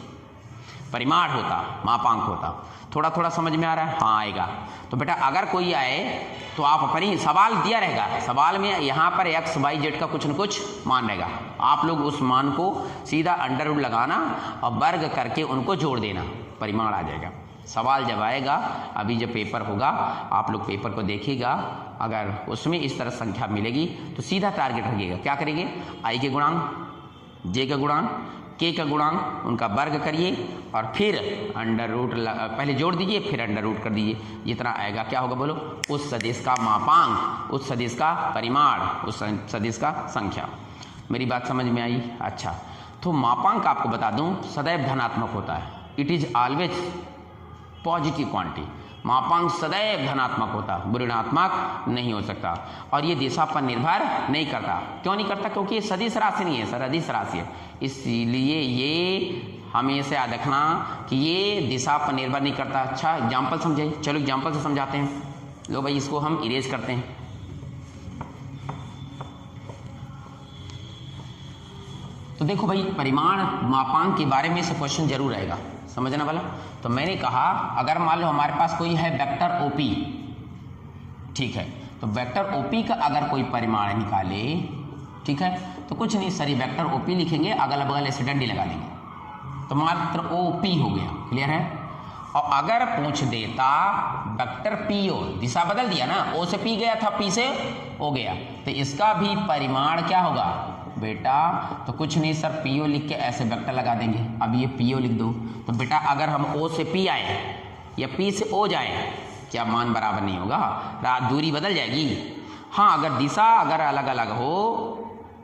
A: परिमाण होता, मापांक होता। थोड़ा थोड़ा समझ में आ रहा है? हाँ आएगा। तो बेटा अगर कोई आए तो आप अपनी सवाल दिया रहेगा, सवाल में यहाँ पर एक्स वाई जेड का कुछ न कुछ मान रहेगा, आप लोग उस मान को सीधा अंडर रूट लगाना और वर्ग करके उनको जोड़ देना, परिमाण आ जाएगा। सवाल जब आएगा, अभी जब पेपर होगा आप लोग पेपर को देखिएगा, अगर उसमें इस तरह संख्या मिलेगी तो सीधा टारगेट रखिएगा, क्या करेंगे, आई के गुणांक, जे का गुणांक, के का गुणांक, उनका वर्ग करिए और फिर अंडर रूट पहले जोड़ दीजिए, फिर अंडर रूट कर दीजिए, जितना आएगा क्या होगा बोलो, उस सदिश का मापांक, उस सदिश का परिमाण, उस सदिश का संख्या। मेरी बात समझ में आई? अच्छा, तो मापांक आपको बता दूं सदैव धनात्मक होता है, it is always positive quantity. मापांक सदैव धनात्मक होता, ऋणात्मक नहीं हो सकता, और ये दिशा पर निर्भर नहीं करता। क्यों नहीं करता? क्योंकि ये सदिश राशि नहीं है सर, अदिश राशि है, इसलिए ये हमेशा याद रखना कि ये दिशा पर निर्भर नहीं करता। अच्छा एग्जाम्पल समझाइए, चलो एग्जाम्पल से समझाते हैं। लो भाई इसको हम इरेज करते हैं। तो देखो भाई, परिमाण मापांक के बारे में से क्वेश्चन जरूर आएगा, समझना वाला। तो मैंने कहा अगर मान लो हमारे पास कोई है वेक्टर ओपी, ठीक है, तो वेक्टर ओपी का अगर कोई परिमाण निकाले, ठीक है, तो कुछ नहीं सर, वेक्टर ओपी लिखेंगे, अगल बगल ऐसे डंडी लगा देंगे, तो मात्र ओपी हो गया, क्लियर है। और अगर पूछ देता वेक्टर पीओ, दिशा बदल दिया ना, ओ से पी गया था, पी से ओ गया, तो इसका भी परिमाण क्या होगा बेटा, तो कुछ नहीं सर, पीओ लिख के ऐसे वेक्टर लगा देंगे। अब ये पीओ लिख दो, तो बेटा अगर हम ओ से पी आए या पी से ओ जाए, क्या मान बराबर नहीं होगा, दूरी बदल जाएगी। हाँ अगर दिशा अगर अलग अलग हो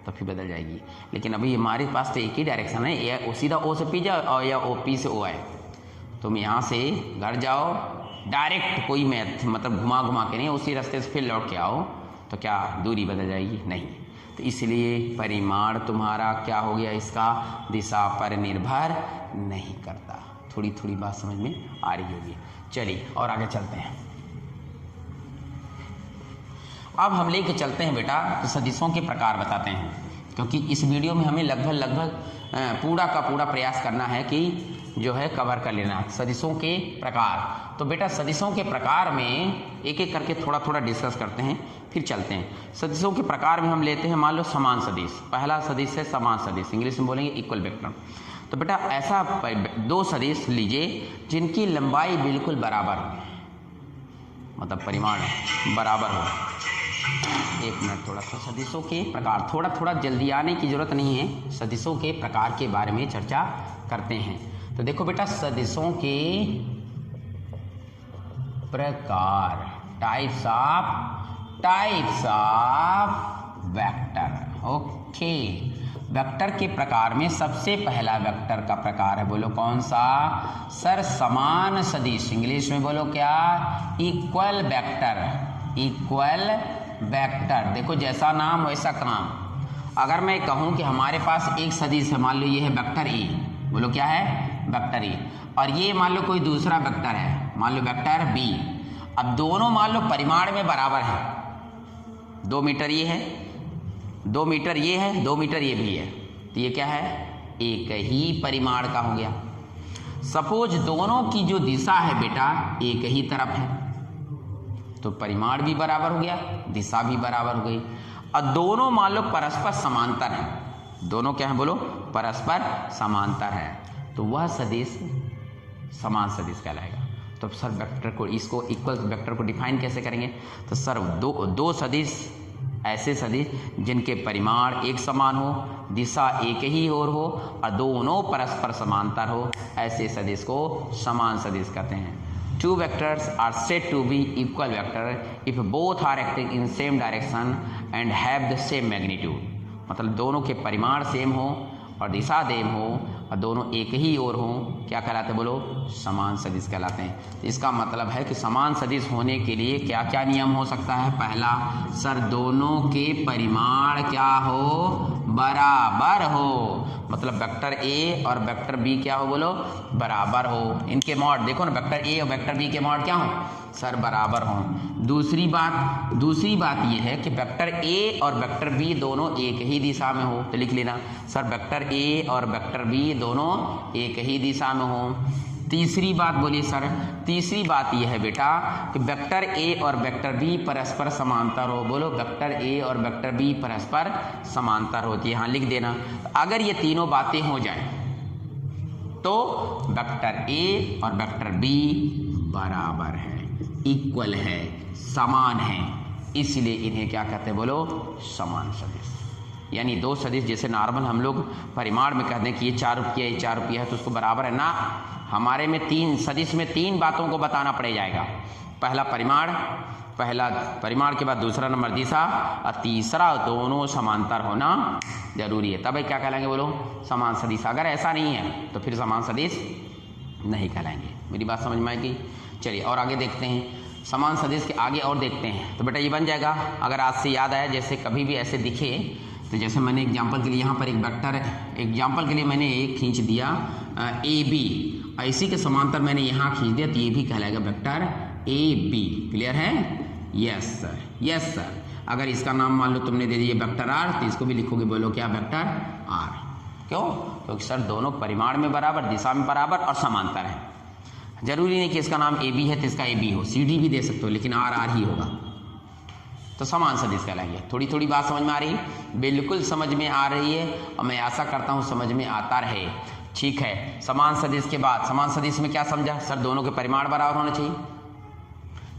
A: तो फिर बदल जाएगी, लेकिन अभी हमारे पास तो एक ही डायरेक्शन है, या सीधा ओ से पी जाए और या ओ पी से ओ आए, तुम यहाँ से घर जाओ, डायरेक्ट कोई मैथ मतलब घुमा घुमा के नहीं, उसी रास्ते से फिर लौट के आओ तो क्या दूरी बदल जाएगी? नहीं। तो इसलिए परिमाण तुम्हारा क्या हो गया, इसका दिशा पर निर्भर नहीं करता। थोड़ी थोड़ी बात समझ में आ रही होगी। चलिए और आगे चलते हैं। अब हम लेके चलते हैं बेटा तो सदिशों के प्रकार बताते हैं, क्योंकि इस वीडियो में हमें लगभग पूरा का पूरा प्रयास करना है कि जो है कवर कर लेना सदिशों के प्रकार। तो बेटा सदिशों के प्रकार में एक एक करके थोड़ा थोड़ा डिस्कस करते हैं, फिर चलते हैं। सदिशों के प्रकार में हम लेते हैं, मान लो समान सदिश। पहला सदिश है समान सदिश, इंग्लिश में बोलेंगे इक्वल वेक्टर। तो बेटा ऐसा दो सदिश लीजिए जिनकी लंबाई बिल्कुल बराबर हो, मतलब परिमाण बराबर हो। एक मिनट, थोड़ा सा सदिशों के प्रकार, थोड़ा थोड़ा जल्दी आने की जरूरत नहीं है, सदिशों के प्रकार के बारे में चर्चा करते हैं। तो देखो बेटा सदिशों के प्रकार, types of vector. Okay, vector के प्रकार में सबसे पहला वेक्टर का प्रकार है, बोलो कौन सा सर? समान सदिश। इंग्लिश में बोलो क्या? Equal vector. Equal vector. देखो जैसा नाम वैसा काम। अगर मैं कहूं कि हमारे पास एक सदिश है, मान लो ये है वेक्टर ए, बोलो क्या है? Vector A. और ये मान लो कोई दूसरा वेक्टर है, मान लो वेक्टर बी। अब दोनों मान लो परिमाण में बराबर है, 2 मीटर ये है, 2 मीटर ये है, 2 मीटर ये भी है, तो ये क्या है? एक ही परिमाण का हो गया। सपोज दोनों की जो दिशा है बेटा एक ही तरफ है, तो परिमाण भी बराबर हो गया, दिशा भी बराबर हो गई। और दोनों मान लो परस्पर समांतर है, दोनों क्या है बोलो? परस्पर समांतर है, तो वह सदिश समान सदिश कहलाएगा। तो सर वेक्टर को, इसको इक्वल वेक्टर को डिफाइन कैसे करेंगे? तो सर दो सदिश, ऐसे सदिश जिनके परिमाण एक समान हो, दिशा एक ही और हो और दोनों परस्पर समांतर हो, ऐसे सदिश को समान सदिश कहते हैं। Two vectors are said to be equal vector if both are acting in same direction and have the same magnitude। मतलब दोनों के परिमाण सेम हो और दिशा सेम हो और दोनों एक ही ओर हो, क्या कहलाते हैं बोलो? समान सदिश कहलाते हैं। इसका मतलब है कि समान सदिश होने के लिए क्या क्या नियम हो सकता है? पहला सर दोनों के परिमाण क्या हो? बराबर हो, मतलब वेक्टर ए और वेक्टर बी क्या हो बोलो? बराबर हो। इनके मॉड देखो ना, वेक्टर ए और वेक्टर बी के मॉड क्या हो? सर बराबर हो। दूसरी बात ये है कि वेक्टर ए और वेक्टर बी दोनों एक ही दिशा में हो, तो लिख लेना सर वेक्टर ए और वेक्टर बी दोनों एक ही दिशा में हो। तीसरी बात बोलिए सर। तीसरी बात यह है बेटा कि वेक्टर ए और वेक्टर बी परस्पर समांतर हो, बोलो वेक्टर ए और वेक्टर बी परस्पर समांतर होती है, यहाँ लिख देना। अगर ये तीनों बातें हो जाए तो वेक्टर ए और वेक्टर बी बराबर है, इक्वल है, समान है, इसलिए इन्हें क्या कहते हैं बोलो? समान सदिश। यानी दो सदिश जैसे नॉर्मल हम लोग परिमाण में कहते हैं कि ये 4 रुपया ये 4 रुपया है तो उसको बराबर है ना, हमारे में 3 सदिश में 3 बातों को बताना पड़ जाएगा। पहला परिमाण के बाद दूसरा नंबर दिशा और तीसरा दोनों समांतर होना जरूरी है, तब क्या कहलाएंगे बोलो? समान सदिश। अगर ऐसा नहीं है तो फिर समान सदिश नहीं कहलाएंगे। मेरी बात समझ में आएगी? चलिए और आगे देखते हैं, समान सदिश के आगे और देखते हैं। तो बेटा ये बन जाएगा, अगर आज से याद आया, जैसे कभी भी ऐसे दिखे तो जैसे मैंने एग्जाम्पल के लिए यहाँ पर एक वेक्टर एग्जाम्पल के लिए मैंने एक खींच दिया ए बी, इसी के समांतर मैंने यहाँ खींच दिया, तो ये भी कहलाएगा वेक्टर ए बी। क्लियर है? Yes sir, yes sir. अगर इसका नाम मान लो तुमने दे दिया वेक्टर आर, तो इसको भी लिखोगे बोलो क्या? Vector R. क्यों? क्योंकि सर दोनों परिमाण में बराबर, दिशा में बराबर और समांतर है। जरूरी नहीं कि इसका नाम ए बी है तो इसका ए बी हो, सी डी भी दे सकते हो, लेकिन आर आर ही होगा, तो समान सदिश कहलाएंगे। थोड़ी थोड़ी बात समझ में आ रही है? बिल्कुल समझ में आ रही है और मैं आशा करता हूँ समझ में आता रहे। ठीक है, समान सदिश के बाद समान सदिश में क्या समझा? सर दोनों के परिमाण बराबर होना चाहिए,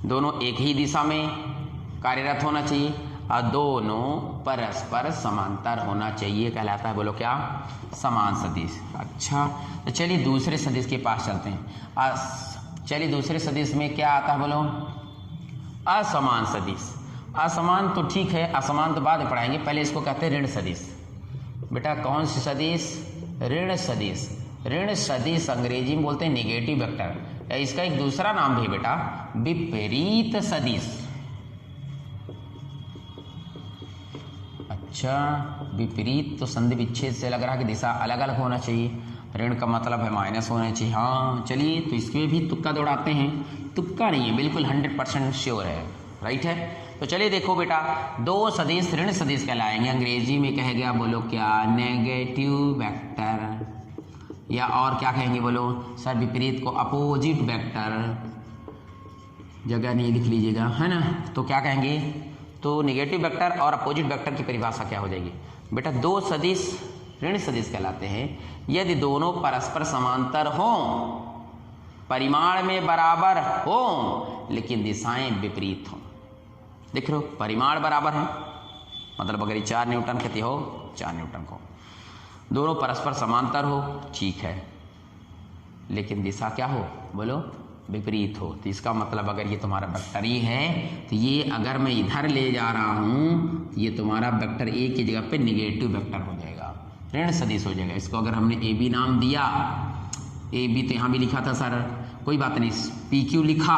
A: दोनों एक ही दिशा में कार्यरत होना चाहिए और दोनों परस्पर समांतर होना चाहिए, कहलाता है बोलो क्या? समान सदिश। अच्छा, तो चलिए दूसरे सदिश के पास चलते हैं। चलिए दूसरे सदिश में क्या आता है बोलो? असमान सदिश। असमान तो ठीक है, असमान तो बाद में पढ़ाएंगे, पहले इसको कहते हैं ऋण सदिश। बेटा कौन सी सदिश? ऋण सदिश। ऋण सदिश अंग्रेजी में बोलते हैं नेगेटिव वेक्टर, या इसका एक दूसरा नाम भी बेटा विपरीत सदिश। अच्छा, विपरीत तो संधि विच्छेद से लग रहा है कि दिशा अलग अलग होना चाहिए, ऋण का मतलब है माइनस होना चाहिए। हाँ चलिए, तो इसमें भी तुक्का दौड़ाते हैं। तुक्का नहीं है, बिल्कुल 100% श्योर है, राइट है। तो चलिए देखो बेटा, दो सदिश ऋण सदिश कहलाएंगे, अंग्रेजी में कहेगा बोलो क्या, नेगेटिव वेक्टर, या और क्या कहेंगे बोलो सर, विपरीत को अपोजिट वेक्टर, जगह नहीं लिख लीजिएगा, है ना। तो क्या कहेंगे, तो नेगेटिव वेक्टर और अपोजिट वेक्टर की परिभाषा क्या हो जाएगी बेटा, दो सदिश ऋण सदिश कहलाते हैं यदि दोनों परस्पर समांतर हों, परिमाण में बराबर हों, लेकिन दिशाएं विपरीत हों। देख रहे हो, परिमाण बराबर है, मतलब अगर ये 4 न्यूटन कहती हो 4 न्यूटन को, दोनों परस्पर समांतर हो, ठीक है, लेकिन दिशा क्या हो बोलो, विपरीत हो। तो इसका मतलब अगर ये तुम्हारा वेक्टर ए है, तो ये अगर मैं इधर ले जा रहा हूँ, ये तुम्हारा वेक्टर ए की जगह पे निगेटिव वेक्टर हो जाएगा, ऋण सदिश हो जाएगा। इसको अगर हमने ए बी नाम दिया, ए बी तो यहाँ भी लिखा था सर, कोई बात नहीं, पी क्यू लिखा,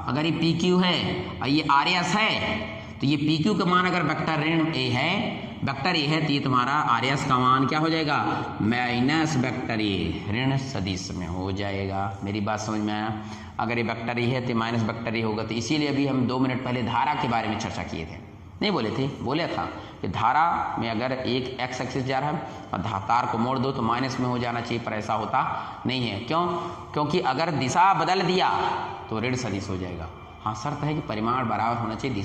A: अगर ये पी क्यू है और ये आर एस है, तो ये पी क्यू का मान अगर वेक्टर ऋण ए है, वेक्टर ए है, तो ये तुम्हारा आर एस का मान क्या हो जाएगा, माइनस वेक्टर ए, ऋण सदिश में हो जाएगा। मेरी बात समझ में आया, अगर ये वेक्टर ए है तो माइनस वेक्टर ए होगा। तो इसीलिए अभी हम 2 मिनट पहले धारा के बारे में चर्चा किए थे, नहीं बोले थे, बोला था कि धारा में अगर एक एक्स एक्सिस जा रहा है और तार को मोड़ दो तो माइनस में हो जाना चाहिए, पर ऐसा होता नहीं है। क्यों, क्योंकि अगर दिशा बदल दिया तो ऋण सदिश हो जाएगा। हाँ, शर्त है कि परिमाण बराबर होना चाहिए,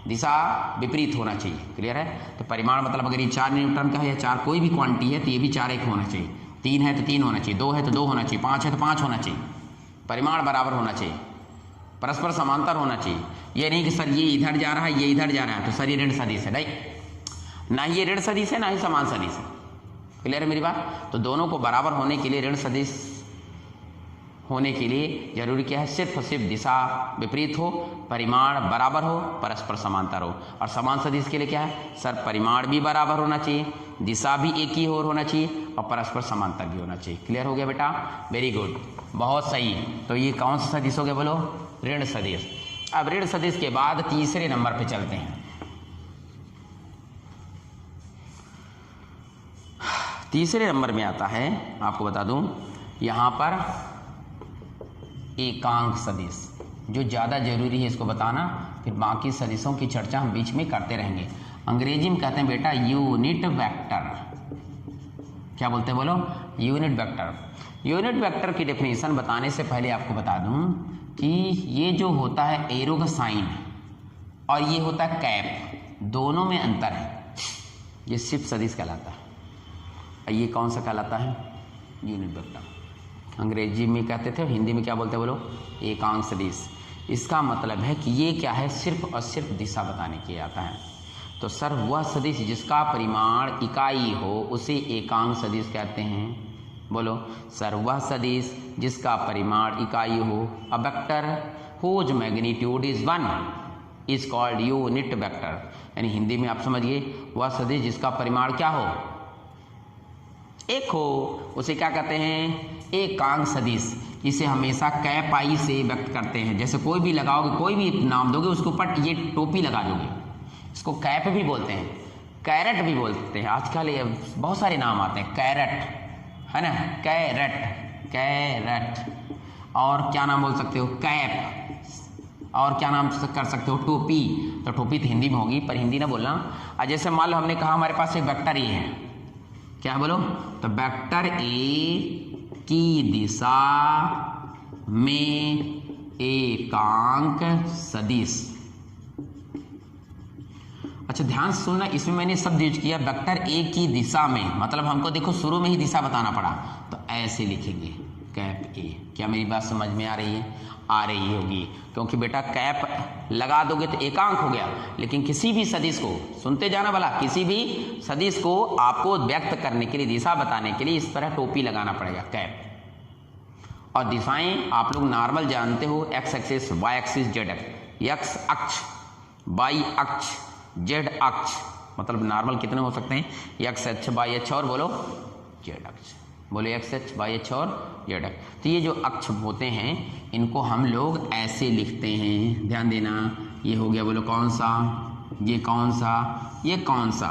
A: दिशा विपरीत होना चाहिए, क्लियर है। तो परिमाण मतलब अगर ये 4 न्यूटन का है या 4 कोई भी क्वांटिटी है, तो ये भी 4 एक होना चाहिए, 3 है तो 3 होना चाहिए, 2 है तो 2 होना चाहिए, 5 है तो 5 होना चाहिए, परिमाण बराबर होना चाहिए, परस्पर समांतर होना चाहिए। ये नहीं कि सर ये इधर जा रहा है ये इधर जा रहा है तो सर ये ऋण सदिश है, नहीं, ना ये ऋण सदिश है ना ही समान सदिश है, क्लियर है मेरी बात। तो दोनों को बराबर होने के लिए, ऋण सदिश होने के लिए जरूरी क्या है, सिर्फ और सिर्फ दिशा विपरीत हो, परिमाण बराबर हो, परस्पर समांतर हो। और समान सदिश के लिए क्या है सर, परिमाण भी बराबर होना चाहिए, दिशा भी एक ही ओर होना चाहिए और परस्पर समांतर भी होना चाहिए। क्लियर हो गया बेटा, वेरी गुड, बहुत सही। तो ये कौन सा सदिश हो गया बोलो, ऋण सदिश। अब ऋण सदिश के बाद तीसरे नंबर पे चलते हैं। तीसरे नंबर में आता है, आपको बता दूं, यहां पर एकांक सदिश, जो ज़्यादा जरूरी है इसको बताना, फिर बाकी सदिशों की चर्चा हम बीच में करते रहेंगे। अंग्रेजी में कहते हैं बेटा यूनिट वेक्टर, क्या बोलते हैं बोलो, यूनिट वेक्टर। यूनिट वेक्टर की डेफिनेशन बताने से पहले आपको बता दूं कि ये जो होता है एरो का साइन और ये होता है कैप, दोनों में अंतर है। ये सिर्फ सदिश कहलाता है और ये कौन सा कहलाता है, यूनिट वेक्टर। अंग्रेजी में कहते थे, हिंदी में क्या बोलते हैं बोलो, एकांक सदिश। इसका मतलब है कि ये क्या है, सिर्फ और सिर्फ दिशा बताने के आता है। तो सर वह सदिश जिसका परिमाण इकाई हो उसे एकांक सदिश कहते हैं। बोलो सर, वह सदिश जिसका परिमाण इकाई हो, a vector whose magnitude is 1 is called unit vector. यानी हिंदी में आप समझिए, वह सदिश जिसका परिमाण क्या हो, एक हो, उसे क्या कहते हैं, एकांक सदिश। इसे हमेशा कैप आई से व्यक्त करते हैं। जैसे कोई भी लगाओगे, कोई भी नाम दोगे, उसके ऊपर ये टोपी लगा दोगे, इसको कैप भी बोलते हैं, कैरेट भी बोलते हैं। आजकल ये बहुत सारे नाम आते हैं, कैरेट है ना, कैरेट, कैरेट, और क्या नाम बोल सकते हो, कैप, और क्या नाम कर सकते हो, टोपी। तो टोपी तो हिंदी में होगी, पर हिंदी ना बोलना। और जैसे मान लो हमने कहा हमारे पास एक वेक्टर ए है, क्या बोलो, तो वेक्टर ए की दिशा में एकांक सदिश। अच्छा ध्यान से सुनना, इसमें मैंने शब्द यूज किया वेक्टर ए की दिशा में, मतलब हमको देखो शुरू में ही दिशा बताना पड़ा, तो ऐसे लिखेंगे कैप ए। क्या मेरी बात समझ में आ रही है, आ रही होगी, क्योंकि बेटा कैप लगा दोगे तो एकांक हो गया, लेकिन किसी भी सदिश को, सुनते जाना वाला, किसी भी सदिश को आपको व्यक्त करने के लिए, दिशा बताने के लिए इस तरह टोपी लगाना पड़ेगा, कैप। और दिशाएं आप लोग नॉर्मल जानते हो, X axis, Y axis, Z X, X अक्ष, वाई अक्ष, जेड अक्ष, मतलब नॉर्मल कितने हो सकते हैं, एक्स अक्ष, वाई अक्ष और बोलो जेड अक्ष। बोलो एक्स अक्ष, वाई अक्ष और जेड अक्ष। तो ये जो अक्ष होते हैं इनको हम लोग ऐसे लिखते हैं, ध्यान देना। ये हो गया, बोलो कौन सा, ये कौन सा, ये कौन सा।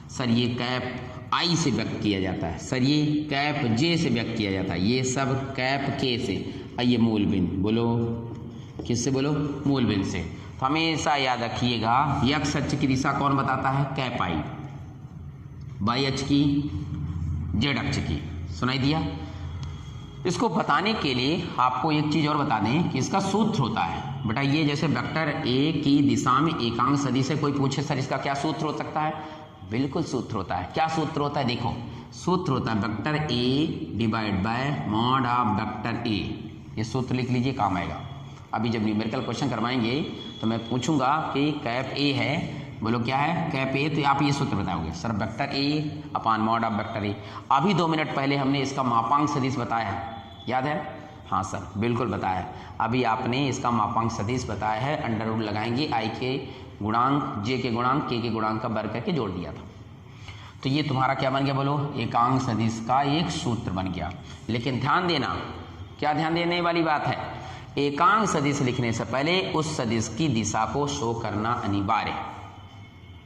A: सर ये कैप आई से व्यक्त किया जाता है, सर ये कैप जे से व्यक्त किया जाता है, ये सब कैप के से, और ये मूल बिंदु, बोलो किससे, बोलो मूल बिंदु से। तो हमेशा याद रखिएगा एक्स अक्ष की दिशा कौन बताता है, कैप आई, वाई अक्ष की, जेड अक्ष की। सुनाई दिया। इसको बताने के लिए आपको एक चीज और बता दें कि इसका सूत्र होता है बेटा, ये जैसे वेक्टर ए की दिशा में एकांक सदिश से कोई पूछे सर इसका क्या सूत्र हो सकता है, बिल्कुल सूत्र होता है। क्या सूत्र होता है, देखो सूत्र होता है vector A divide by mod of vector A. ये सूत्र लिख लीजिए, काम आएगा। अभी जब न्यूमेरिकल क्वेश्चन करवाएंगे तो मैं पूछूंगा कि कैप ए है, बोलो क्या है कैप ए, तो आप ये सूत्र बताओगे sir vector A upon mod of vector A. अभी 2 मिनट पहले हमने इसका मापांक सदिश बताया है, याद है? हाँ सर बिल्कुल बताया है। अभी आपने इसका मापांक सदिश बताया है, अंडर रूट लगाएंगे, आई के गुणांक, जे के गुणांक, के गुणांक का वर्ग करके जोड़ दिया था। तो ये तुम्हारा क्या बन गया, बोलो एकांक सदिश का एक सूत्र बन गया। लेकिन ध्यान देना, क्या ध्यान देने वाली बात है, एकांक सदिश लिखने से पहले उस सदिश की दिशा को शो करना अनिवार्य है।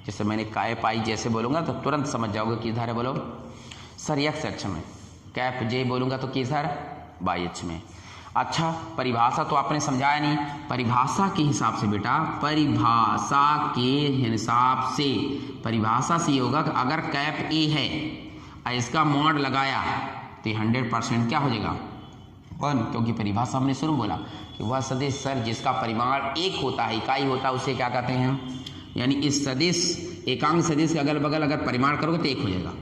A: जैसे मैंने कैप आई जैसे बोलूंगा तो तुरंत समझ जाओगे कि इधर है, बोलो सर एक्स अक्ष में, कैप जे बोलूंगा तो किधर, वाई अक्ष में। अच्छा परिभाषा तो आपने समझाया नहीं, परिभाषा के हिसाब से बेटा, परिभाषा के हिसाब से, परिभाषा से ये होगा कि अगर कैप ए है और इसका मॉड लगाया तो 100% क्या हो जाएगा 1, क्योंकि परिभाषा हमने शुरू बोला कि वह सदिश सर जिसका परिमाण एक होता है, इकाई होता है, उसे क्या कहते हैं, यानी इस सदिश एकांक सदिश के अगल बगल अगर परिमाण करोगे तो 1 हो जाएगा।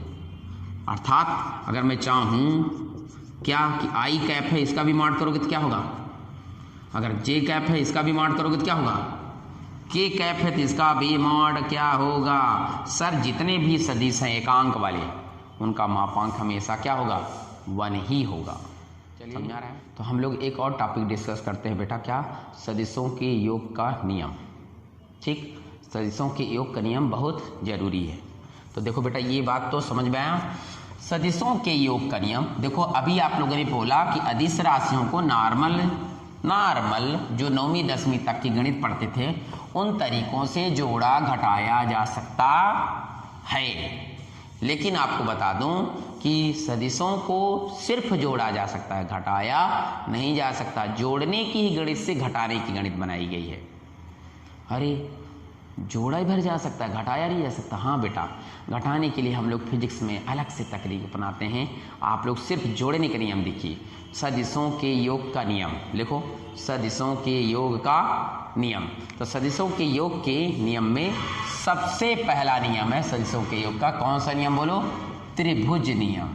A: अर्थात अगर मैं चाहूँ क्या कि आई कैप है इसका भी मॉड करोगे तो क्या होगा, अगर जे कैप है इसका भी मॉड करोगे तो क्या होगा, के कैप है तो इसका भी मॉड क्या होगा। सर जितने भी सदिश हैं एकांक वाले उनका मापांक हमेशा क्या होगा, 1 ही होगा। चलिए समझा रहा है। तो हम लोग एक और टॉपिक डिस्कस करते हैं बेटा, क्या, सदिशों के योग का नियम। ठीक, सदिशों के योग का नियम बहुत जरूरी है। तो देखो बेटा ये बात तो समझ में आया, सदिशों के योग का नियम। देखो अभी आप लोगों ने बोला कि अदिश राशियों को नॉर्मल जो 9वीं 10वीं तक की गणित पढ़ते थे उन तरीकों से जोड़ा घटाया जा सकता है। लेकिन आपको बता दूं कि सदिशों को सिर्फ जोड़ा जा सकता है, घटाया नहीं जा सकता। जोड़ने की ही गणित से घटाने की गणित बनाई गई है। अरे जोड़ा ही भर जा सकता है, घटाया नहीं जा सकता। हाँ बेटा, घटाने के लिए हम लोग फिजिक्स में अलग से तकनीक अपनाते हैं। आप लोग सिर्फ जोड़ने का नियम देखिए, सदिशों के योग का नियम लिखो, सदिशों के योग का नियम। तो सदिशों के योग के नियम में सबसे पहला नियम है सदिशों के योग का, कौन सा नियम बोलो, त्रिभुज नियम।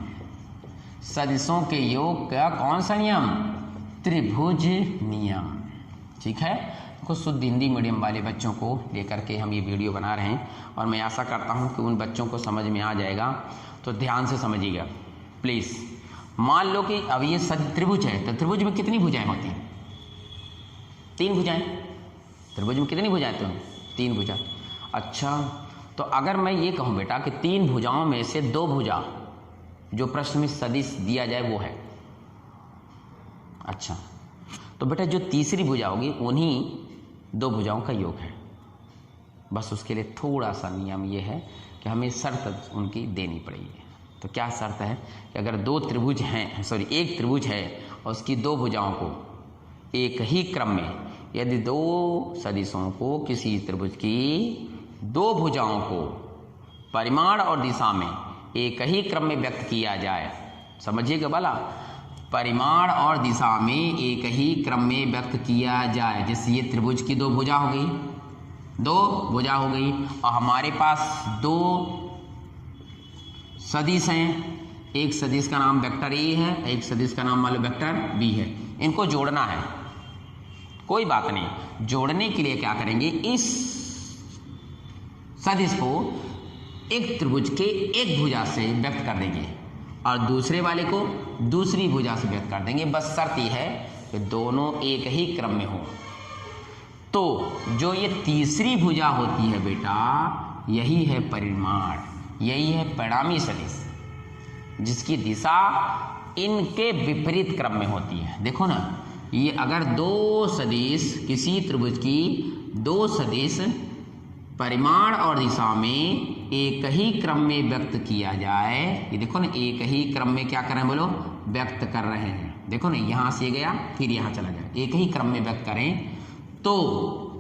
A: सदिशों के योग का कौन सा नियम, त्रिभुज नियम। ठीक है, कुछ शुद्ध हिंदी मीडियम वाले बच्चों को लेकर के हम ये वीडियो बना रहे हैं और मैं आशा करता हूँ कि उन बच्चों को समझ में आ जाएगा। तो ध्यान से समझिएगा प्लीज़। मान लो कि अब ये त्रिभुज है, तो त्रिभुज में कितनी भुजाएं होती हैं, 3 भुजाएं। त्रिभुज में कितनी भुजाएं तो 3 भुजा। अच्छा, तो अगर मैं ये कहूँ बेटा कि 3 भुजाओं में से 2 भुजा जो प्रश्न में सदिश दिया जाए वो है, अच्छा तो बेटा जो तीसरी भुजा होगी उन्हीं 2 भुजाओं का योग है। बस उसके लिए थोड़ा सा नियम ये है कि हमें शर्त उनकी देनी पड़ेगी। तो क्या शर्त है कि अगर 2 त्रिभुज हैं, सॉरी 1 त्रिभुज है और उसकी 2 भुजाओं को एक ही क्रम में, यदि 2 सदिशों को किसी त्रिभुज की 2 भुजाओं को परिमाण और दिशा में एक ही क्रम में व्यक्त किया जाए, समझिएगा भला, परिमाण और दिशा में एक ही क्रम में व्यक्त किया जाए। जैसे ये त्रिभुज की 2 भुजा हो गई, 2 भुजा हो गई और हमारे पास 2 सदिश हैं। एक सदिश का नाम वेक्टर ए है, एक सदिश का नाम मान लो वेक्टर बी है। इनको जोड़ना है, कोई बात नहीं। जोड़ने के लिए क्या करेंगे, इस सदिश को एक त्रिभुज के एक भुजा से व्यक्त कर देंगे और दूसरे वाले को दूसरी भुजा से व्यक्त कर देंगे। बस शर्त यह है कि दोनों एक ही क्रम में हो। तो जो ये तीसरी भुजा होती है बेटा, यही है परिमाण, यही है परिणामी सदिश। जिसकी दिशा इनके विपरीत क्रम में होती है। देखो ना, ये अगर दो सदिश, किसी त्रिभुज की दो सदिश परिमाण और दिशा में एक ही क्रम में व्यक्त किया जाए, ये देखो ना, एक ही क्रम में क्या कर रहे हैं बोलो, व्यक्त कर रहे हैं। देखो ना, यहां से गया फिर यहां चला गया, एक ही क्रम में व्यक्त करें तो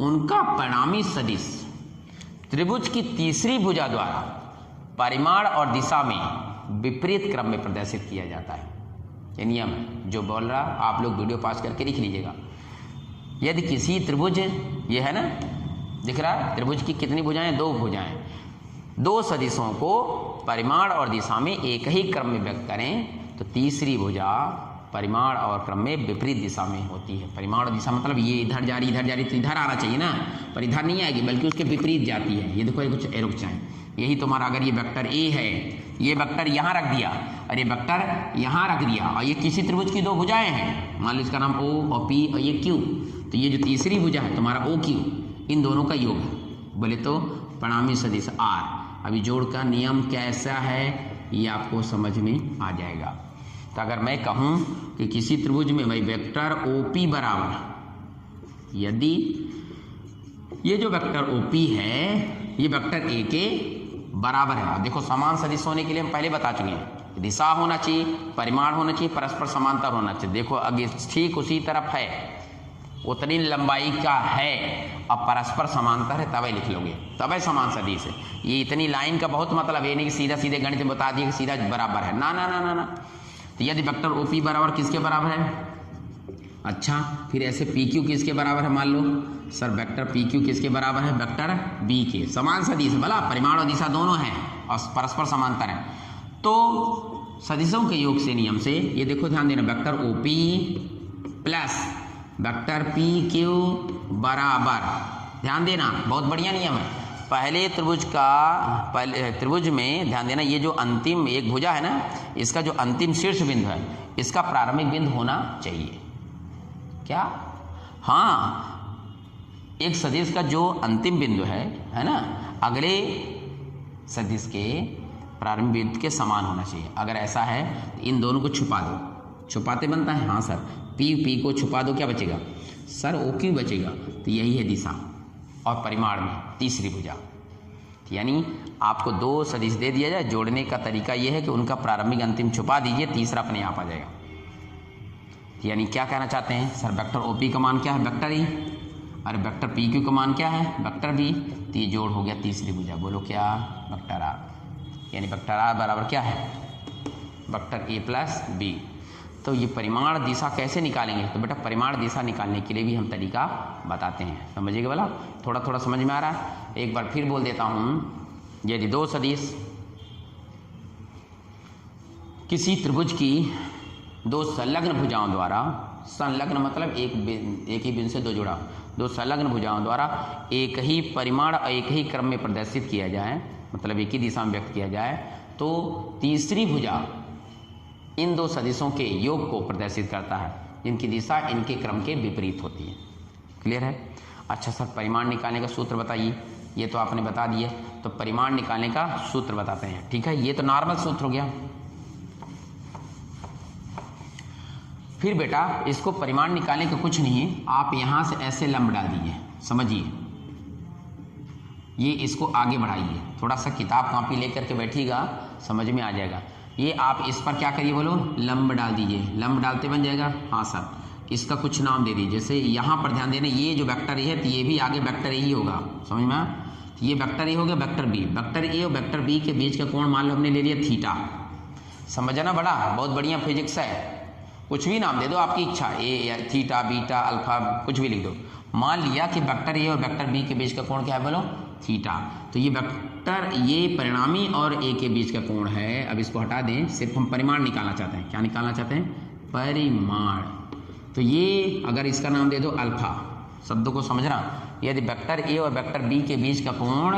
A: उनका परिणामी सदिश त्रिभुज की तीसरी भुजा द्वारा परिमाण और दिशा में विपरीत क्रम में प्रदर्शित किया जाता है। ये नियम है जो बोल रहा, आप लोग वीडियो पास करके लिख लीजिएगा। यदि किसी त्रिभुज, ये है ना, दिख रहा है त्रिभुज की कितनी भुजाएं, दो भुजाएं, दो सदिशों को परिमाण और दिशा में एक ही क्रम में व्यक्त करें तो तीसरी भुजा परिमाण और क्रम में विपरीत दिशा में होती है। परिमाण और दिशा मतलब ये इधर जा रही तो इधर आना चाहिए ना, पर इधर नहीं आएगी बल्कि उसके विपरीत जाती है। ये देखो, ये कुछ रुक जाए, यही तुम्हारा अगर ये वेक्टर ए है, ये वेक्टर यहाँ रख दिया और ये वेक्टर यहाँ रख दिया, और ये किसी त्रिभुज की दो भुजाएं हैं, मान लो इसका नाम ओ और पी और ये क्यू, तो ये जो तीसरी भुजा है तुम्हारा ओ क्यू, इन दोनों का योग है, बोले तो परिणामी सदिश आर। अभी जोड़ का नियम कैसा है ये आपको समझ में आ जाएगा। तो अगर मैं कहूं कि किसी त्रिभुज में भाई वेक्टर OP बराबर, यदि ये जो वेक्टर OP है ये वेक्टर A के बराबर है, देखो समान सदिश होने के लिए हम पहले बता चुके हैं, दिशा होना चाहिए, परिमाण होना चाहिए, परस्पर समांतर होना चाहिए। देखो अगे ठीक उसी तरफ है, उतनी लंबाई का है, अब परस्पर समांतर है तब लिख लोगे, तब समान सदिश है। ये इतनी लाइन का बहुत मतलब ये नहीं कि सीधा सीधे गणित में बता दिए कि सीधा बराबर है, ना ना ना ना ना। तो यदि वेक्टर OP बराबर किसके बराबर है, अच्छा फिर ऐसे PQ किसके बराबर है, मान लो सर वेक्टर PQ किसके बराबर है, वेक्टर B के, समान सदिश, भला परिमाण और दिशा दोनों हैं और परस्पर समांतर है। तो सदिशों के योग से नियम से ये देखो ध्यान देना, vector OP plus vector PQ बराबर, ध्यान देना बहुत बढ़िया नियम है। पहले त्रिभुज में ध्यान देना, ये जो अंतिम एक भुजा है ना, इसका जो अंतिम शीर्ष बिंदु है इसका प्रारंभिक बिंदु होना चाहिए। क्या, हाँ, एक सदिश का जो अंतिम बिंदु है ना, अगले सदिश के प्रारंभिक बिंदु के समान होना चाहिए। अगर ऐसा है तो इन दोनों को छुपा दो, छुपाते बनता है, हाँ सर, P को छुपा दो, क्या बचेगा सर, OQ बचेगा। तो यही है दिशा और परिमाण में तीसरी भुजा। यानी आपको दो सदिश दे दिया जाए, जोड़ने का तरीका यह है कि उनका प्रारंभिक अंतिम छुपा दीजिए, तीसरा अपने आप आ जाएगा। यानी क्या कहना चाहते हैं सर, वेक्टर OP का मान क्या है, वेक्टर E, और वेक्टर PQ का मान क्या है, वेक्टर B, तो ये जोड़ हो गया तीसरी भुजा, बोलो क्या, वेक्टर R। यानी वेक्टर R बराबर क्या है, वेक्टर A प्लस B। तो ये परिमाण दिशा कैसे निकालेंगे, तो बेटा परिमाण दिशा निकालने के लिए भी हम तरीका बताते हैं, समझिएगा वाला, थोड़ा थोड़ा समझ में आ रहा है। एक बार फिर बोल देता हूँ, यदि दो सदिश किसी त्रिभुज की दो संलग्न भुजाओं द्वारा, संलग्न मतलब एक ही बिंदु से दो जुड़ा, दो संलग्न भुजाओं द्वारा एक ही परिमाण और एक ही क्रम में प्रदर्शित किया जाए, मतलब एक ही दिशा में व्यक्त किया जाए, तो तीसरी भुजा इन दो सदिशों के योग को प्रदर्शित करता है, जिनकी दिशा इनके क्रम के विपरीत होती है। क्लियर है? अच्छा सर, परिमाण निकालने का सूत्र बताइए। ये तो आपने बता दिए, तो परिमाण निकालने का सूत्र बताते हैं। ठीक है, ये तो नॉर्मल सूत्र हो गया। फिर बेटा इसको परिमाण निकालने का कुछ नहीं है, आप यहां से ऐसे लंब डाल दीजिए, समझिए, ये इसको आगे बढ़ाइए, थोड़ा सा किताब कॉपी लेकर के बैठिएगा, समझ में आ जाएगा। ये आप इस पर क्या करिए बोलो, लंब डाल दीजिए, लंब डालते बन जाएगा, हाँ सर, इसका कुछ नाम दे दीजिए। जैसे यहाँ पर ध्यान देना, ये जो वेक्टर ए है तो ये भी आगे वेक्टर ए ही होगा, समझ में आया? ये वेक्टर ए हो गया, वेक्टर बी, वेक्टर ए और वेक्टर बी के बीच का कोण मान लो हमने ले लिया थीटा। समझना बड़ा बहुत बढ़िया फिजिक्स है, कुछ भी नाम दे दो आपकी इच्छा, ए थीटा बीटा अल्फा कुछ भी लिख दो। मान लिया कि वेक्टर ए और वेक्टर बी के बीच का कोण क्या है बोलो, थीटा। तो ये वेक्टर ये परिणामी और ए के बीच का कोण है। अब इसको हटा दें, सिर्फ हम परिमाण निकालना चाहते हैं। क्या निकालना चाहते हैं? परिमाण। तो ये अगर इसका नाम दे दो अल्फा, शब्दों को समझना, यदि वेक्टर ए और वेक्टर बी के बीच का कोण,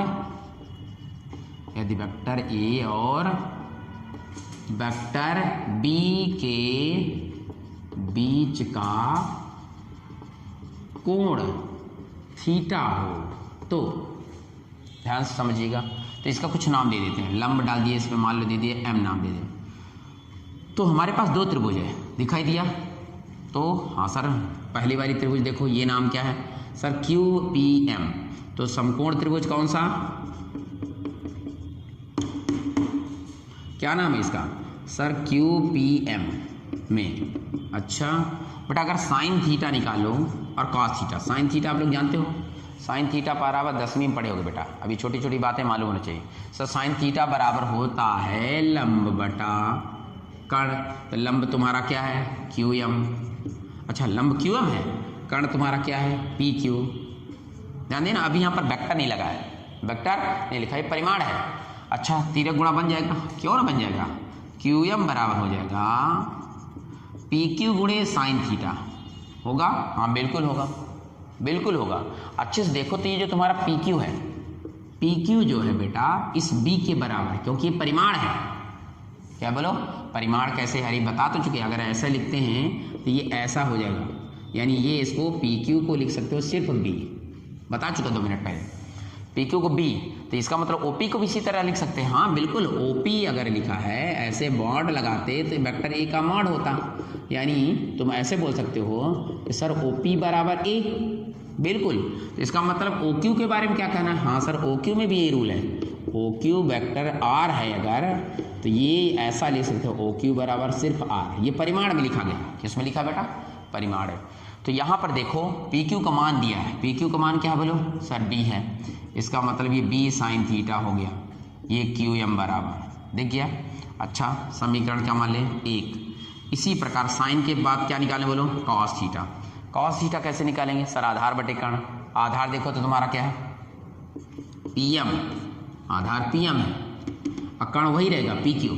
A: यदि वेक्टर ए और वेक्टर बी के बीच का कोण थीटा हो, तो ध्यान से समझिएगा। तो इसका कुछ नाम दे देते हैं, लंब डाल दिए, इसमें मान लो दे दिए एम नाम दे दिए। तो हमारे पास दो त्रिभुज है, दिखाई दिया। तो हाँ सर, पहली वाली त्रिभुज देखो, ये नाम क्या है सर, QPM। तो समकोण त्रिभुज कौन सा, क्या नाम है इसका सर, QPM में। अच्छा बेटा, अगर साइन थीटा निकालो और कॉस थीटा, साइन थीटा आप लोग जानते हो, साइन थीटा बराबर 10वीं में पढ़े होगे बेटा, अभी छोटी छोटी बातें मालूम होनी चाहिए। सर साइन थीटा बराबर होता है लंब बटा कर्ण। तो लंब तुम्हारा क्या है, QM। अच्छा लंब QM है, कर्ण तुम्हारा क्या है, PQ। ध्यान देना, अभी यहाँ पर वेक्टर नहीं लगा है, वेक्टर नहीं लिखा है, परिमाण है। अच्छा तिर्यक गुणा बन जाएगा, क्यों ना बन जाएगा, QM बराबर हो जाएगा PQ गुणे साइन थीटा, होगा, हाँ बिल्कुल होगा, बिल्कुल होगा। अच्छे से देखो तो ये जो तुम्हारा PQ है, PQ जो है बेटा इस B के बराबर है, क्योंकि ये परिमाण है। क्या बोलो, परिमाण कैसे, हरी बता तो चुके, अगर ऐसा लिखते हैं तो ये ऐसा हो जाएगा, यानी ये इसको PQ को लिख सकते हो सिर्फ B, बता चुका 2 मिनट पहले, PQ को B। तो इसका मतलब OP को भी इसी तरह लिख सकते हैं, हाँ बिल्कुल, OP अगर लिखा है ऐसे मॉड लगाते तो वेक्टर A का मॉड होता, यानी तुम ऐसे बोल सकते हो कि सर OP बराबर A, बिल्कुल। तो इसका मतलब OQ के बारे में क्या कहना है, हाँ सर OQ में भी ये रूल है, OQ वेक्टर R है अगर, तो ये ऐसा लिख सकते हो OQ बराबर सिर्फ R, ये परिमाण में लिखा गया, किसमें लिखा बेटा, परिमाण है। तो यहाँ पर देखो PQ का मान दिया है, PQ का मान क्या है बोलो सर, B है, इसका मतलब ये B साइन थीटा हो गया, ये QM बराबर, देख गया। अच्छा समीकरण क्या मान लें, 1। इसी प्रकार साइन के बाद क्या निकालें बोलो, कॉस थीटा। कॉस थीटा कैसे निकालेंगे सर, आधार बटे कर्ण। आधार देखो तो तुम्हारा क्या है, PM, आधार PM है, और कर्ण वही रहेगा PQ।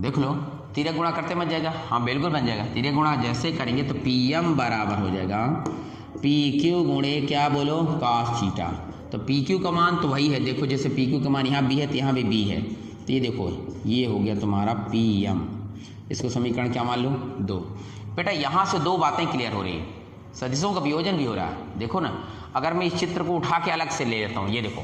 A: देख लो तिर्यक गुणा करते बन जाएगा, हाँ बिल्कुल बन जाएगा, तिर्यक गुणा जैसे करेंगे तो PM बराबर हो जाएगा PQ गुणे क्या बोलो, cos थीटा। तो PQ का मान तो वही है, देखो जैसे PQ का मान यहाँ B है तो यहाँ भी B है, तो ये देखो ये हो गया तुम्हारा PM। इसको समीकरण क्या मान लो, 2। बेटा यहाँ से 2 बातें क्लियर हो रही है, सदिशों का वियोजन भी हो रहा है। देखो ना, अगर मैं इस चित्र को उठा के अलग से ले लेता हूँ, ये देखो,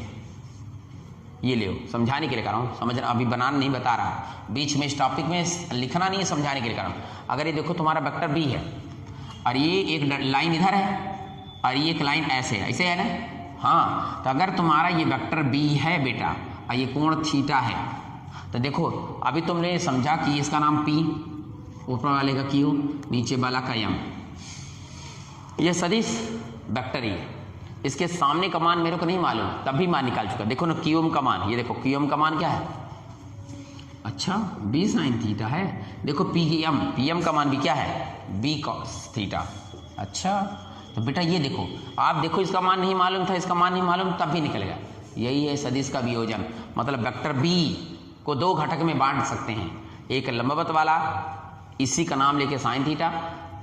A: ये ले, समझाने के लिए कर रहा हूँ, समझना, अभी बनाना नहीं बता रहा, बीच में इस टॉपिक में लिखना नहीं है, समझाने के लिए कर रहा हूँ। अगर ये देखो तुम्हारा वेक्टर B है, और ये एक लाइन इधर है, और ये एक लाइन ऐसे है, ऐसे है ना, हाँ। तो अगर तुम्हारा ये वेक्टर B है बेटा, और ये कोण थीटा है, तो देखो अभी तुमने समझा कि इसका नाम P, ऊपर वाले का Q, नीचे वाला का M, ये सदिश वेक्टर ही है। इसके सामने का मान मेरे को नहीं मालूम, तभी मान निकाल चुका। देखो ना QM का मान, ये देखो QM का मान क्या है, अच्छा B साइन थीटा है। देखो PM का मान भी क्या है, B cos थीटा। अच्छा तो बेटा ये देखो, आप देखो इसका मान नहीं मालूम था, इसका मान नहीं मालूम, तब भी निकलेगा। यही है सदिश का वियोजन, मतलब वेक्टर B को 2 घटक में बांट सकते हैं, एक लंबवत वाला इसी का नाम लेके साइन थीटा,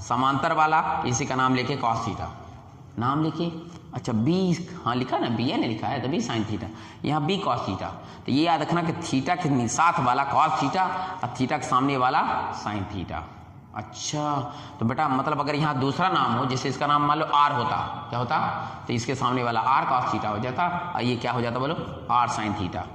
A: समांतर वाला इसी का नाम लेके कॉस थीटा, नाम लेके। अच्छा B, हाँ लिखा ना, B ने लिखा है, तभी साइन थीटा, यहाँ B कॉस थीटा। तो ये याद रखना कि थीटा के साथ वाला कॉस थीटा और थीटा के सामने वाला साइन थीटा। अच्छा तो बेटा मतलब अगर यहाँ दूसरा नाम हो, जैसे इसका नाम मान लो R होता, क्या होता, तो इसके सामने वाला R कॉस थीटा हो जाता, और ये क्या हो जाता बोलो, R साइन थीटा।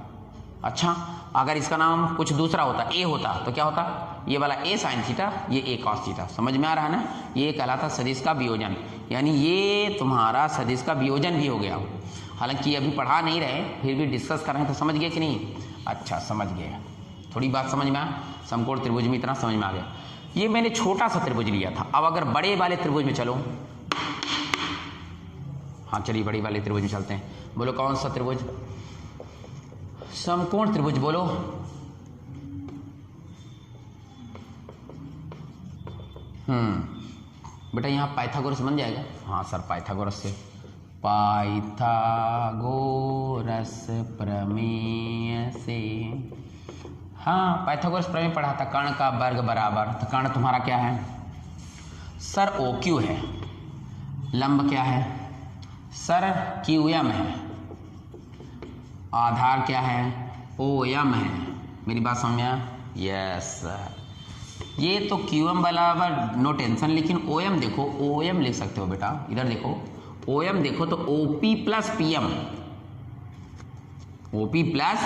A: अच्छा अगर इसका नाम कुछ दूसरा होता, A होता, तो क्या होता, ये वाला A साइन थीटा, ये A कॉस थीटा। समझ में आ रहा है ना, ये कहलाता सदिश का वियोजन, यानी ये तुम्हारा सदिश का वियोजन भी हो गया। हालांकि अभी पढ़ा नहीं रहे, फिर भी डिस्कस कर रहे हैं, तो समझ गए कि नहीं, अच्छा समझ गए, थोड़ी बात समझ में आ, समकोण त्रिभुज में इतना समझ में आ गया। ये मैंने छोटा सा त्रिभुज लिया था, अब अगर बड़े वाले त्रिभुज में चलो, हाँ चलिए बड़े वाले त्रिभुज में चलते हैं। बोलो कौन सा त्रिभुज, समकोण त्रिभुज बोलो। बेटा यहाँ पाइथागोरस बन जाएगा, हाँ सर पाइथागोरस से, पाइथागोरस प्रमेय से, हाँ पाइथागोरस प्रमेय पढ़ा था, कर्ण का वर्ग बराबर, तो कर्ण तुम्हारा क्या है सर, OQ है, लंब क्या है सर, QM है, आधार क्या है, OM है। मेरी बात समझ में आया, यस सर। ये तो QM बराबर नो टेंशन, लेकिन OM देखो, OM लिख सकते हो बेटा, इधर देखो OM देखो तो OP plus PM, OP plus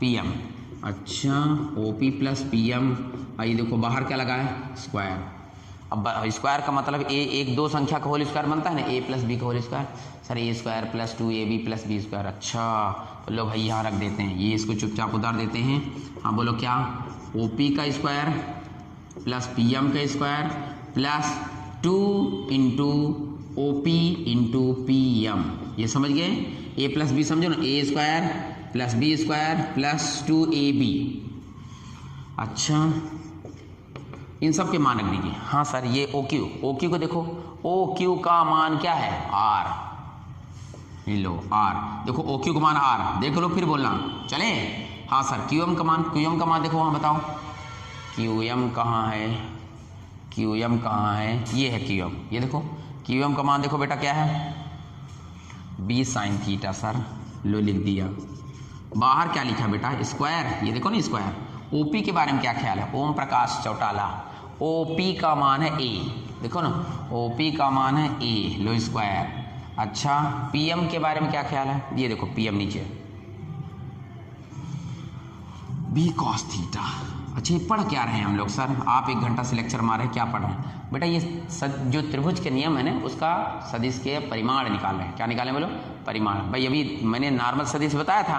A: PM, अच्छा OP प्लस PM, ये देखो बाहर क्या लगा है स्क्वायर। अब स्क्वायर का मतलब एक दो संख्या का होल स्क्वायर बनता है ना, A प्लस बी का whole square. Sir A square plus 2AB plus B square. अच्छा तो लो भाई यहाँ रख देते हैं, ये इसको चुपचाप उतार देते हैं। हाँ बोलो क्या, OP का स्क्वायर प्लस PM का square plus 2 into OP into PM, ये समझ गए। A प्लस बी समझो ना, A square plus B square plus 2AB। अच्छा इन सब के मान रख दीजिए। हाँ सर ये OQ को देखो, OQ का मान क्या है R, ये लो R, देखो OQ का मान R, देख लो फिर बोलना चले। हाँ सर QM का मान देखो, वहाँ बताओ QM कहाँ है, QM कहाँ है, ये है QM, ये देखो QM का मान देखो बेटा क्या है B साइन थीटा। सर लो लिख दिया। बाहर क्या लिखा बेटा स्क्वायर, ये देखो ना स्क्वायर। OP के बारे में क्या ख्याल है, ओम प्रकाश चौटाला, OP का मान है A, देखो ना OP का मान है A, लो स्क्वायर। अच्छा PM के बारे में क्या ख्याल है, ये देखो PM नीचे B cos थीटा। अच्छा ये पढ़ क्या रहे हैं हम लोग सर, आप 1 घंटा से लेक्चर मारे, क्या पढ़ रहे हैं बेटा, ये जो त्रिभुज के नियम है ना उसका सदिश के परिमाण निकाल रहे हैं। क्या निकालें बोलो, परिमाण। भाई अभी मैंने नॉर्मल सदिश बताया था,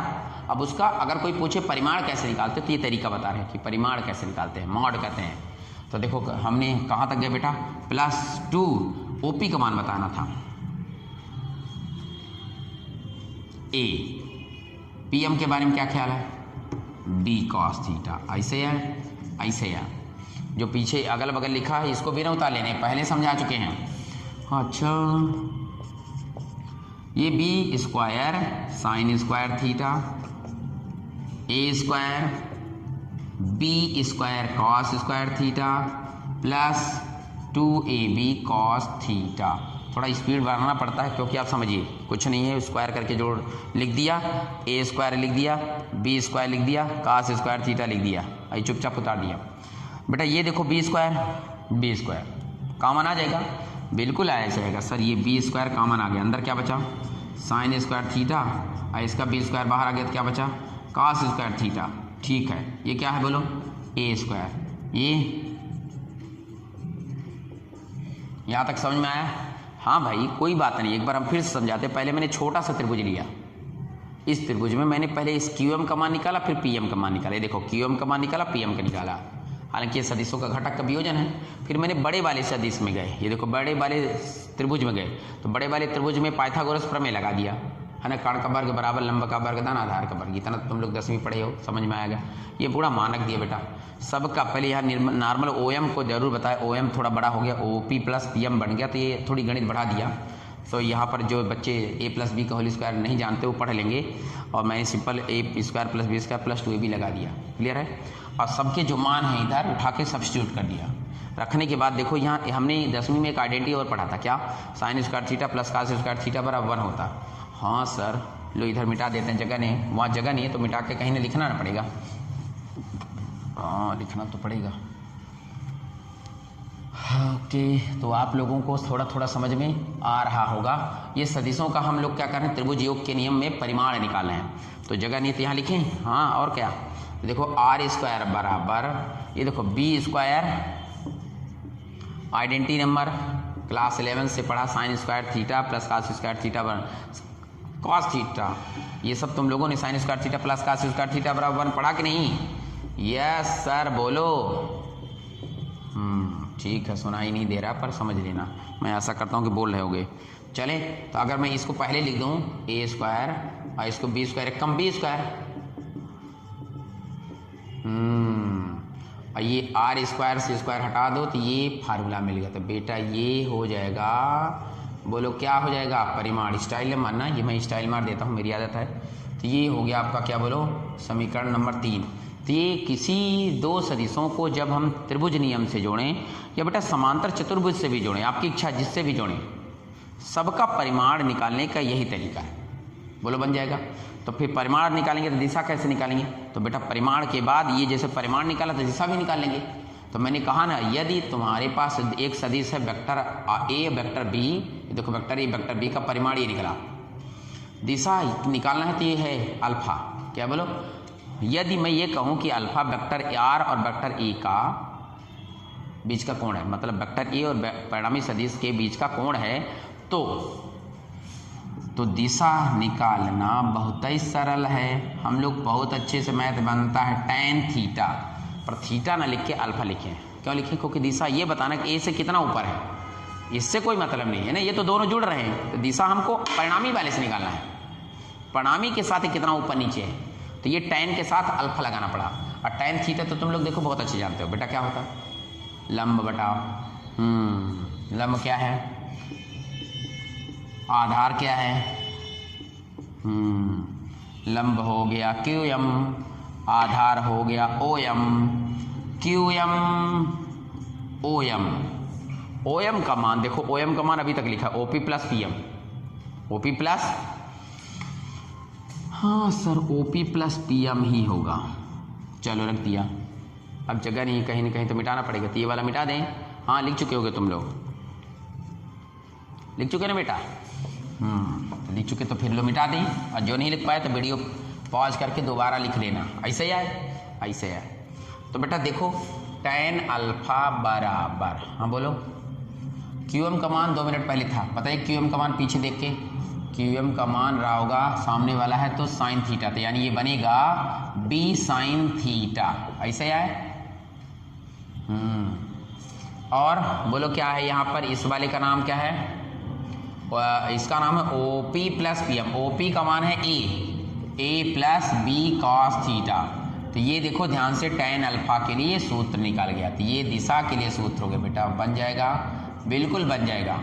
A: अब उसका अगर कोई पूछे परिमाण कैसे निकालते तो ये तरीका बता रहे हैं कि परिमाण कैसे निकालते हैं, मॉड कहते हैं। तो देखो हमने कहाँ तक गए बेटा, +2 OP का मान बताना था A। PM के बारे में क्या ख्याल है B cos थीटा। ऐसे है जो पीछे अगल बगल लिखा है इसको भी ना उतार लेने, पहले समझा चुके हैं। अच्छा ये B square sine square theta, A square B square cos square theta plus 2AB cos theta. थोड़ा स्पीड बढ़ाना पड़ता है क्योंकि आप समझिए कुछ नहीं है, स्क्वायर करके जोड़ लिख दिया, A स्क्वायर लिख दिया, B स्क्वायर लिख दिया, कॉस स्क्वायर थीटा लिख दिया, अभी चुपचाप उतार दिया। बेटा ये देखो B स्क्वायर कॉमन आ जाएगा, बिल्कुल आ जाएगा सर। ये B स्क्वायर कॉमन आ गया, अंदर क्या बचा साइन स्क्वायर थीटा, और इसका B स्क्वायर बाहर आ गया तो क्या बचा कॉस स्क्वायर थीटा। ठीक है ये क्या है बोलो A स्क्वायर। ये यहाँ तक समझ में आया। हाँ भाई कोई बात नहीं, एक बार हम फिर से समझाते। पहले मैंने छोटा सा त्रिभुज लिया, इस त्रिभुज में मैंने पहले इस QM का मान निकाला, फिर PM का मान निकाला। ये देखो QM का मान निकाला, PM का निकाला, हालांकि ये सदिशों का घटक का वियोजन है। फिर मैंने बड़े वाले सदिश में गए, ये देखो बड़े वाले त्रिभुज में गए, तो बड़े वाले त्रिभुज में पाइथागोरस प्रमेय लगा दिया है ना, कर्ण का वर्ग बराबर लंब का वर्ग दान आधार का वर्ग। इतना तुम लोग 10वीं पढ़े हो, समझ में आएगा। ये पूरा मानक दिया बेटा सबका। पहले यहाँ नॉर्मल OM को जरूर बताया, OM थोड़ा बड़ा हो गया, OP प्लस PM बन गया, तो ये थोड़ी गणित बढ़ा दिया। तो यहाँ पर जो बच्चे A प्लस बी का होल स्क्वायर नहीं जानते वो पढ़ लेंगे, और मैंने simple A square plus B square plus 2AB लगा दिया। क्लियर है। और सबके जो मान है इधर उठा के सब्स्टिट्यूट कर दिया। रखने के बाद देखो यहाँ हमने 10वीं में एक आइडेंटिटी और पढ़ा था, क्या sign square theta plus cos square theta बराबर 1 होता। हाँ सर लो इधर मिटा देते हैं, जगह नहीं, वहाँ जगह नहीं है तो मिटा के कहीं ना लिखना ना पड़ेगा। हाँ लिखना तो पड़ेगा। ओके तो आप लोगों को थोड़ा थोड़ा समझ में आ रहा होगा। ये सदिशों का हम लोग क्या कर रहे हैं, त्रिभुज योग के नियम में परिमाण निकाले हैं, तो जगह नहीं तो यहाँ लिखें। हाँ और क्या, तो देखो R स्क्वायर बराबर, ये देखो B square identity number class 11 से पढ़ा, sign square theta plus cos square theta cos theta. ये सब तुम लोगों ने sign square theta plus cos square theta बराबर 1 पढ़ा कि नहीं। यस सर बोलो। ठीक है सुनाई नहीं दे रहा पर समझ लेना, मैं ऐसा करता हूँ कि बोल रहे होगे। चले तो अगर मैं इसको पहले लिख दूँ A स्क्वायर और इसको B स्क्वायर कम B स्क्वायर, और ये R स्क्वायर से स्क्वायर हटा दो तो ये फार्मूला मिल गया। तो बेटा ये हो जाएगा, बोलो क्या हो जाएगा, परिमाण। स्टाइल मानना, ये मैं स्टाइल मार देता हूँ, मेरी आदत है। तो ये हो गया आपका क्या बोलो, समीकरण नंबर 3। तो ये किसी दो सदिशों को जब हम त्रिभुज नियम से जोड़ें या बेटा समांतर चतुर्भुज से भी जोड़ें, आपकी इच्छा जिससे भी जोड़ें, सबका परिमाण निकालने का यही तरीका है। बोलो बन जाएगा। तो फिर परिमाण निकालेंगे तो दिशा कैसे निकालेंगे, तो बेटा परिमाण के बाद ये जैसे परिमाण निकाला तो दिशा भी निकाल लेंगे। तो मैंने कहा ना, यदि तुम्हारे पास एक सदिश है वेक्टर A वेक्टर B, देखो वेक्टर A वेक्टर B का परिमाण ये निकला, दिशा निकालना है तो ये है अल्फा, क्या बोलो यदि मैं ये कहूँ कि अल्फा वेक्टर आर और वेक्टर ए का बीच का कोण है, मतलब वेक्टर ए और परिणामी सदिश के बीच का कोण है, तो दिशा निकालना बहुत ही सरल है। हम लोग बहुत अच्छे से मैथ बनता है tan थीटा, पर थीटा ना लिख के अल्फा लिखें। क्यों लिखें? क्योंकि दिशा ये बताना कि ए से कितना ऊपर है, इससे कोई मतलब नहीं है ना, ये तो दोनों जुड़ रहे हैं। तो दिशा हमको परिणामी वाले से निकालना है, परिणामी के साथ कितना ऊपर नीचे है, तो ये tan के साथ अल्फा लगाना पड़ा। और tan थीटा तो तुम लोग देखो बहुत अच्छे जानते हो बेटा, क्या होता है? लंब बटा लंब क्या है? आधार क्या है? लंब हो गया QM, आधार हो गया OM, QM OM। OM का मान देखो, OM का मान अभी तक लिखा OP plus PM, OP plus, हाँ सर OP प्लस PM ही होगा। चलो रख दिया, अब जगह नहीं, कहीं ना कहीं तो मिटाना पड़ेगा, तो ये वाला मिटा दें। हाँ लिख चुके होगे तुम लोग, लिख चुके ना बेटा? लिख चुके तो फिर लो मिटा दें, और जो नहीं लिख पाए तो वीडियो पॉज करके दोबारा लिख लेना। ऐसे ही आए, ऐसे आए। तो बेटा देखो tan अल्फा बराबर, हाँ बोलो, QM का मान 2 मिनट पहले था, बताइए QM का मान पीछे देख के, QM का मान रहा होगा सामने वाला है तो साइन थीटा, तो यानी ये बनेगा B साइन थीटा। ऐसे आए। और बोलो क्या है यहाँ पर, इस वाले का नाम क्या है? इसका नाम है OP प्लस PM। OP का मान है A plus B cos theta. तो ये देखो ध्यान से, tan अल्फा के लिए सूत्र निकाल गया, तो ये दिशा के लिए सूत्र हो गया बेटा, बन जाएगा, बिल्कुल बन जाएगा।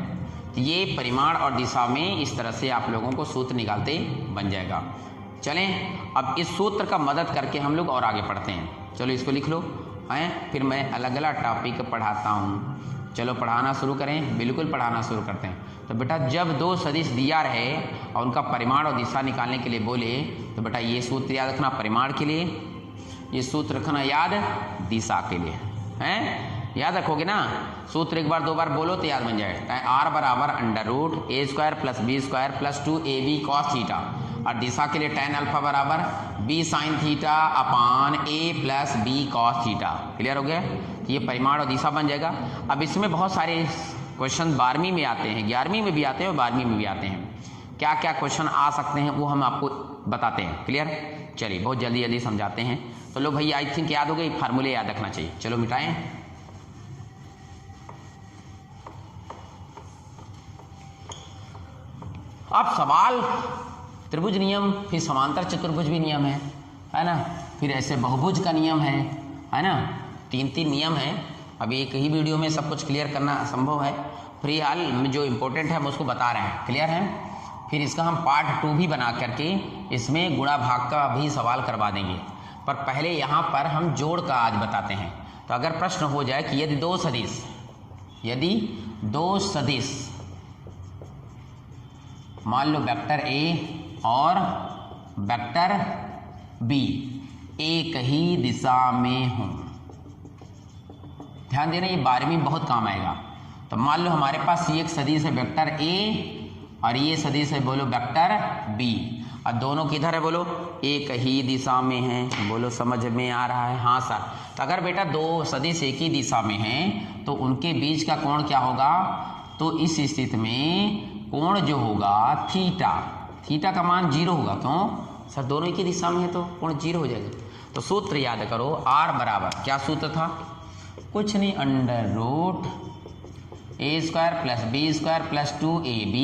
A: तो ये परिमाण और दिशा में इस तरह से आप लोगों को सूत्र निकालते बन जाएगा। चलें अब इस सूत्र का मदद करके हम लोग और आगे पढ़ते हैं। चलो इसको लिख लो हैं, फिर मैं अलग अलग टॉपिक पढ़ाता हूँ। चलो पढ़ाना शुरू करें, बिल्कुल पढ़ाना शुरू करते हैं। तो बेटा जब दो सदिश दिया रहे और उनका परिमाण और दिशा निकालने के लिए बोले, तो बेटा ये सूत्र याद रखना परिमाण के लिए, ये सूत्र रखना याद दिशा के लिए, हैं? याद रखोगे ना? सूत्र एक बार दो बार बोलो तो याद बन जाएगा। R बराबर under root A² plus B² plus 2AB cos theta, और दिशा के लिए tan अल्फा बराबर B sine theta upon A plus B cos theta. Clear हो गया? ये परिमाण और दिशा बन जाएगा। अब इसमें बहुत सारे क्वेश्चन 12वीं में आते हैं, 11वीं में भी आते हैं और 12वीं में भी आते हैं। क्या क्या क्वेश्चन आ सकते हैं वो हम आपको बताते हैं। क्लियर? चलिए बहुत जल्दी जल्दी समझाते हैं। तो लो भाई आई थिंक याद हो गई, फार्मूले याद रखना चाहिए। चलो मिटाएं। अब सवाल त्रिभुज नियम, फिर समांतर चतुर्भुज भी नियम है ना, फिर ऐसे बहुभुज का नियम है ना, तीन नियम है। अभी एक ही वीडियो में सब कुछ क्लियर करना असंभव है, फिलहाल में जो इम्पोर्टेंट है हम उसको बता रहे हैं। क्लियर है? फिर इसका हम पार्ट 2 भी बना करके इसमें गुणा भाग का भी सवाल करवा देंगे, पर पहले यहाँ पर हम जोड़ का आज बताते हैं। तो अगर प्रश्न हो जाए कि यदि दो सदिश मान लो वेक्टर A और वेक्टर B एक ही दिशा में हों, ध्यान देना ये 12वीं में बहुत काम आएगा। तो मान लो हमारे पास ये एक सदिश है वेक्टर A और ये सदिश है बोलो वेक्टर B, और दोनों किधर है बोलो? एक ही दिशा में है। बोलो समझ में आ रहा है? हाँ सर। तो अगर बेटा दो सदिश एक ही दिशा में हैं तो उनके बीच का कोण क्या होगा? तो इस स्थिति में कोण जो होगा थीटा का मान 0 होगा। क्यों सर? दोनों एक ही दिशा में है तो कोण 0 हो जाएगा। तो सूत्र याद करो, R बराबर क्या सूत्र था? कुछ नहीं, under root A² plus B² plus 2AB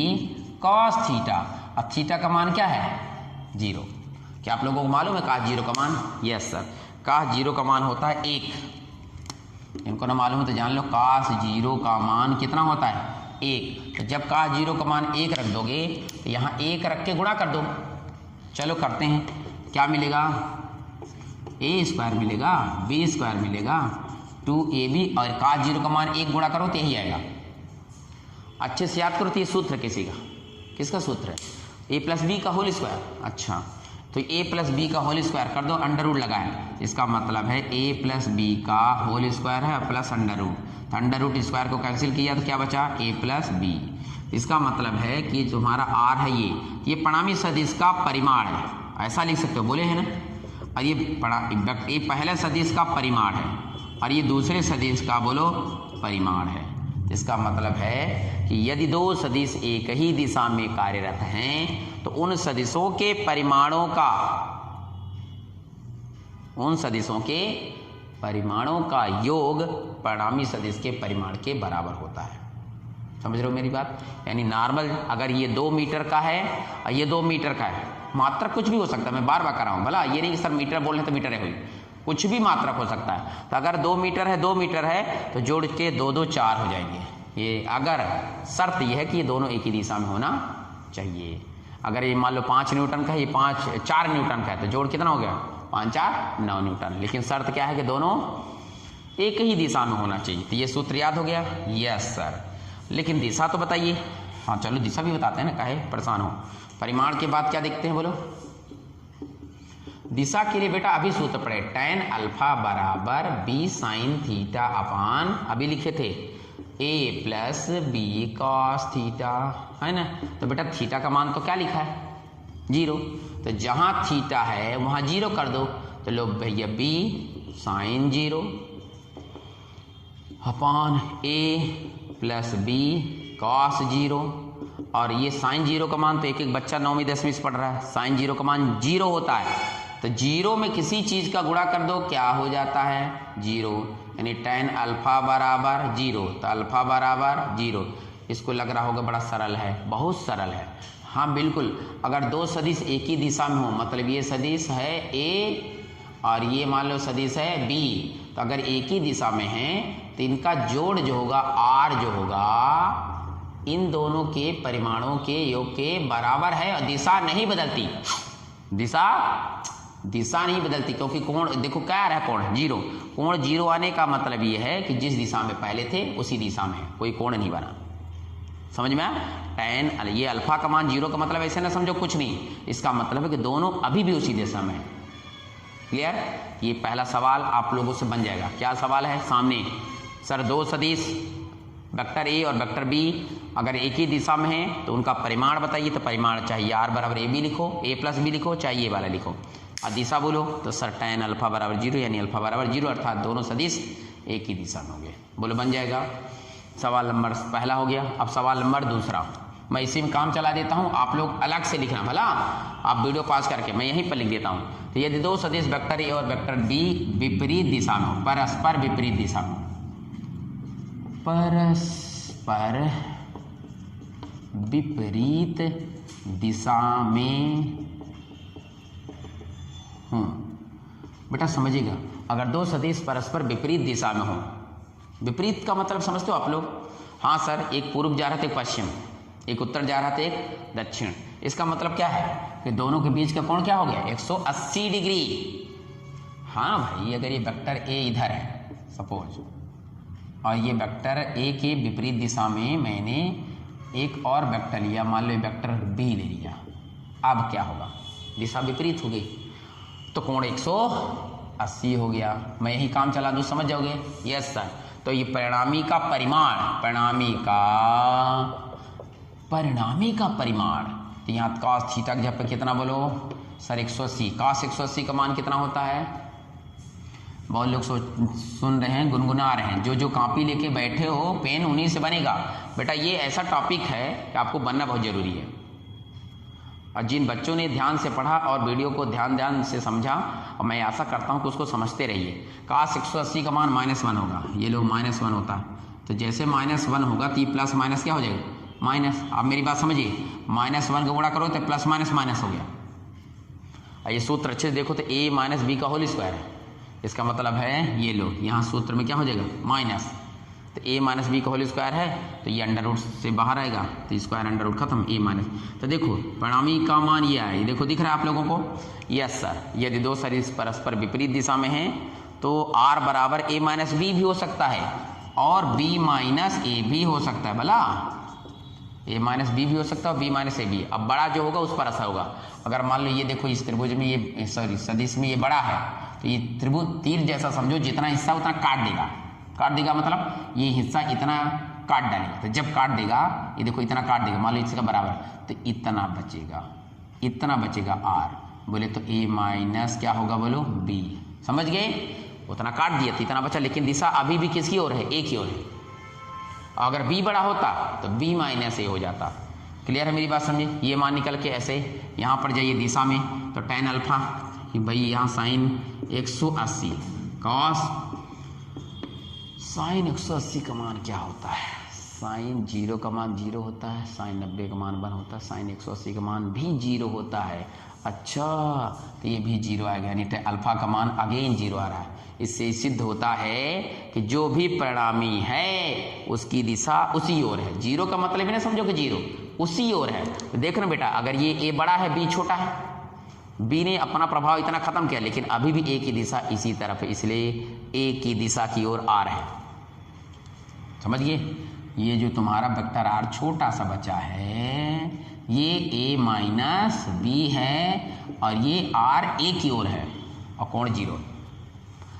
A: cos theta. अब थीटा का मान क्या है? 0। क्या आप लोगों को मालूम है cos 0 का मान? यस सर, cos 0 का मान होता है 1। इनको ना मालूम है तो जान लो, cos 0 का मान कितना होता है? 1। तो जब cos 0 का मान 1 रख दोगे तो यहाँ 1 रख के गुणा कर दो। चलो करते हैं, क्या मिलेगा? A² मिलेगा, B² मिलेगा, 2AB, और cos 0 का मान 1 गुणा करो तो यही आएगा। अच्छे से याद करो। तो ये सूत्र किसका सूत्र है? A प्लस बी का होल स्क्वायर। अच्छा, तो A प्लस बी का होल स्क्वायर कर दो, अंडर रूट लगाए, इसका मतलब है A प्लस बी का होल स्क्वायर है प्लस अंडर रूट। तो अंडर रूट स्क्वायर को कैंसिल किया तो क्या बचा? A plus B. इसका मतलब है कि तुम्हारा R है ये परिणामी सदिश का परिमाण है, ऐसा लिख सकते हो। बोले है ना, और ये पहले सदिश का परिमाण है और ये दूसरे सदिश का बोलो परिमाण है। इसका मतलब है कि यदि दो सदिश एक ही दिशा में कार्यरत हैं तो उन सदिशों के परिमाणों का योग परिणामी सदिश के परिमाण के बराबर होता है। समझ रहे हो मेरी बात? यानी नॉर्मल अगर ये 2 मीटर का है और ये 2 मीटर का है, मात्रक कुछ भी हो सकता है, मैं बार बार कर रहा हूँ, भला ये नहीं कि सर मीटर बोल रहे तो मीटर है, कोई कुछ भी मात्रक हो सकता है। तो अगर 2 मीटर है तो जोड़ के 2 2 4 हो जाएंगे। ये अगर शर्त यह है कि ये दोनों एक ही दिशा में होना चाहिए। अगर ये मान लो 5 न्यूटन का है, ये 4 न्यूटन का है, तो जोड़ कितना हो गया? 5 4 9 न्यूटन। लेकिन शर्त क्या है कि दोनों एक ही दिशा में होना चाहिए। तो ये सूत्र याद हो गया? Yes sir. लेकिन दिशा तो बताइए। हाँ चलो दिशा भी बताते हैं ना, काहे परेशान हो। परिमाण के बाद क्या देखते हैं बोलो? दिशा के लिए बेटा अभी सूत्र पढ़े, tan अल्फा बराबर b साइन थीटा अपान, अभी लिखे थे a plus B cos theta, है ना। तो बेटा थीटा का मान तो क्या लिखा है? 0। तो जहां थीटा है वहां 0 कर दो। तो लो भैया b sine 0 upon a plus B cos 0। और ये साइन 0 का मान तो एक बच्चा 9वीं 10वीं से पढ़ रहा है, साइन 0 का मान 0 होता है। तो 0 में किसी चीज का गुणा कर दो, क्या हो जाता है? 0। यानी tan अल्फा बराबर 0, तो अल्फा बराबर 0। इसको लग रहा होगा बड़ा सरल है, बहुत सरल है। हाँ बिल्कुल, अगर दो सदिश एक ही दिशा में हो, मतलब ये सदिश है a और ये मान लो सदिश है b, तो अगर एक ही दिशा में है तो इनका जोड़ जो होगा r जो होगा इन दोनों के परिमाणों के योग के बराबर है। और दिशा नहीं बदलती, दिशा नहीं बदलती, क्योंकि कोण देखो क्या आ रहा है? कोण 0। कोण 0 आने का मतलब ये है कि जिस दिशा में पहले थे उसी दिशा में है, कोई कोण नहीं बना। समझ में आया? tan ये अल्फा का मान 0 का मतलब ऐसे ना समझो कुछ नहीं, इसका मतलब है कि दोनों अभी भी उसी दिशा में है। क्लियर? ये पहला सवाल आप लोगों से बन जाएगा। क्या सवाल है सामने? सर दो सदिश वेक्टर a और वेक्टर b अगर एक ही दिशा में है तो उनका परिमाण बताइए। तो परिमाण चाहिए r बराबर ab लिखो, a प्लस b लिखो, चाहे ये वाला लिखो। और दिशा बोलो तो सर tan अल्फा बराबर 0 यानी अल्फा बराबर 0, अर्थात दोनों सदिश एक ही दिशा में होंगे। बोलो बन जाएगा। सवाल नंबर पहला हो गया। अब सवाल नंबर दूसरा, मैं इसी में काम चला देता हूँ, आप लोग अलग से लिखना, भला आप वीडियो पास करके मैं यहीं पर लिख देता हूँ। तो यदि दो सदिश वेक्टर a और वेक्टर b विपरीत दिशा में हो, परस्पर विपरीत दिशा में, परस्पर विपरीत दिशा में हूं। बेटा समझिएगा, अगर दो सदिश परस्पर विपरीत दिशा में हो, विपरीत का मतलब समझते हो आप लोग? हाँ सर, एक पूर्व जा रहा था एक पश्चिम, एक उत्तर जा रहा था एक दक्षिण। इसका मतलब क्या है कि दोनों के बीच का कोण क्या हो गया? 180 डिग्री। हाँ भाई, अगर ये वेक्टर a इधर है सपोज, और ये वेक्टर a के विपरीत दिशा में मैंने एक और वेक्टर लिया, मान लो वेक्टर b ले लिया, अब क्या होगा? दिशा विपरीत हो गई तो कोण 180 हो गया। मैं यही काम चला दूँ, समझ जाओगे? Yes sir. तो ये परिणामी का परिमाण, तो यहाँ cos थीटा की जगह पे कितना बोलो सर? 180। cos 180 का मान कितना होता है? बहुत लोग सुन रहे हैं, गुनगुना रहे हैं। जो कॉपी लेके बैठे हो, पेन उन्हीं से बनेगा। बेटा ये ऐसा टॉपिक है कि आपको बनना बहुत जरूरी है। और जिन बच्चों ने ध्यान से पढ़ा और वीडियो को ध्यान से समझा, और मैं आशा करता हूं कि उसको समझते रहिए। cos 180 का मान -1 होगा, ये लोग -1 होता है, तो जैसे -1 होगा तो ये प्लस माइनस क्या हो जाएगा? माइनस। आप मेरी बात समझिए, -1 का गुणा करो तो प्लस माइनस माइनस हो गया। और ये सूत्र अच्छे से देखो तो a माइनस बी का होल स्क्वायर है। इसका मतलब है ये लो, यहाँ सूत्र में क्या हो जाएगा? माइनस। तो a माइनस बी का होल स्क्वायर है, तो ये अंडर रूट से बाहर आएगा, तो स्क्वायर अंडर रूट खत्म, a माइनस। तो देखो परिणामी का मान ये है, ये देखो दिख रहा है आप लोगों को? Yes sir. यदि दो सदिश परस्पर विपरीत दिशा में हैं तो r बराबर a माइनस बी भी हो सकता है और b माइनस a भी हो सकता है। भला a माइनस बी भी हो सकता है और b माइनस ए भी। अब बड़ा जो होगा उस पर असर होगा। अगर मान लो ये देखो इस त्रिभुज में ये सदिश में ये बड़ा है, तो ये त्रिभुज तीर जैसा समझो, जितना हिस्सा उतना काट देगा, मतलब ये हिस्सा इतना काट डालेगा। तो जब काट देगा, ये देखो इतना काट देगा, मान लो इसका बराबर, तो इतना बचेगा r। बोले तो a माइनस क्या होगा बोलो b। समझ गए? उतना काट दिया, इतना बचा, लेकिन दिशा अभी भी किसकी ओर है? a की ओर है। अगर b बड़ा होता तो b माइनस a हो जाता। क्लियर है मेरी बात? समझे? ये मान निकल के ऐसे यहाँ पर जाइए दिशा में, तो tan अल्फा भाई यहाँ साइन 180 कॉस साइन 180 का मान क्या होता है? साइन 0 का मान 0 होता है, साइन 90 का मान 1 होता है, साइन 180 का मान भी 0 होता है। अच्छा, तो ये भी 0 आएगा, यानी अल्फा का मान अगेन 0 आ रहा है। इससे सिद्ध होता है कि जो भी परिणामी है उसकी दिशा उसी ओर है। 0 का मतलब है ना, समझो कि 0 उसी ओर है। तो देखना बेटा, अगर ये a बड़ा है b छोटा है, b ने अपना प्रभाव इतना खत्म किया, लेकिन अभी भी a की दिशा इसी तरफ है, इसलिए a की दिशा की ओर r है। समझ गए? ये जो तुम्हारा वेक्टर r छोटा सा बचा है, ये a माइनस b है और ये r a की ओर है और कोण 0।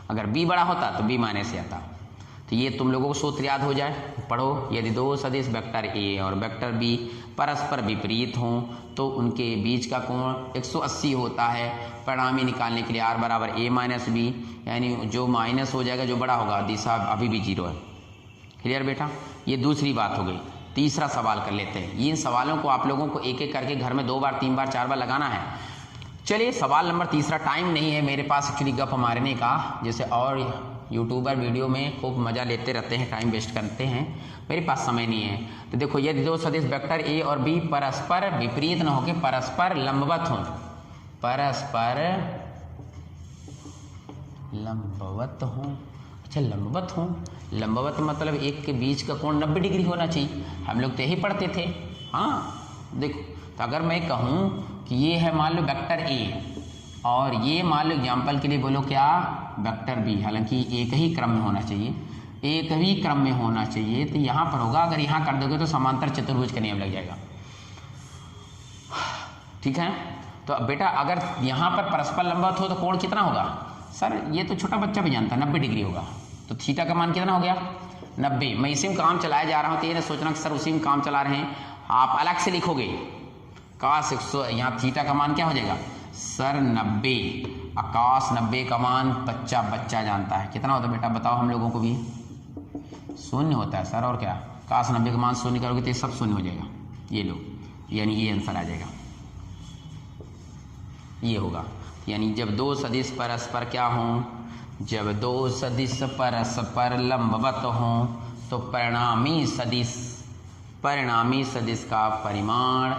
A: अगर b बड़ा होता तो b माइनस से आता। तो ये तुम लोगों को सूत्र याद हो जाए, पढ़ो। यदि दो सदिश वेक्टर a और वेक्टर b परस्पर विपरीत हों तो उनके बीच का कोण 180 होता है। परिणामी निकालने के लिए r बराबर a माइनस b, यानी जो माइनस हो जाएगा जो बड़ा होगा, दिशा अभी भी 0 है। क्लियर बेटा? ये दूसरी बात हो गई। तीसरा सवाल कर लेते हैं। इन सवालों को आप लोगों को एक एक करके घर में 2 बार 3 बार 4 बार लगाना है। चलिए सवाल नंबर तीसरा। टाइम नहीं है मेरे पास एक्चुअली गप मारने का, जैसे और यूट्यूबर वीडियो में खूब मज़ा लेते रहते हैं, टाइम वेस्ट करते हैं, मेरे पास समय नहीं है। तो देखो, यदि दो सदिश वेक्टर a और b परस्पर विपरीत न होकर परस्पर लंबवत हों, परस्पर लंबवत हों। अच्छा, लंबवत हों, लंबवत मतलब एक के बीच का कोण 90 डिग्री होना चाहिए। हम लोग तो यही पढ़ते थे। हाँ देखो, तो अगर मैं कहूँ कि ये है मान लो वेक्टर a और ये मान लो एग्जाम्पल के लिए बोलो क्या वेक्टर b, हालांकि एक ही क्रम में होना चाहिए, एक ही क्रम में होना चाहिए, तो यहाँ पर होगा। अगर यहाँ कर दोगे तो समांतर चतुर्भुज का नियम लग जाएगा। ठीक है? तो अब बेटा अगर यहाँ पर परस्पर लंबवत हो तो कोण कितना होगा? सर ये तो छोटा बच्चा भी जानता है, 90 डिग्री होगा। तो थीटा का मान कितना हो गया? 90। मैं इसी में काम चलाया जा रहा हूँ, तो ये ना सोचना कि सर उसी में काम चला रहे हैं। आप अलग से लिखोगे cos 100, यहाँ थीटा का मान क्या हो जाएगा सर 90, और cos 90 का मान बच्चा जानता है कितना होता है बेटा? बताओ हम लोगों को भी। 0 होता है सर, और क्या? cos 90 का मान 0 करोगे तो ये सब 0 हो जाएगा। ये लो, यानी ये आंसर आ जाएगा, ये होगा। यानी जब दो सदिश परस्पर क्या हों, जब दो सदिश परस्पर लंबवत हों तो परिणामी सदिश का परिमाण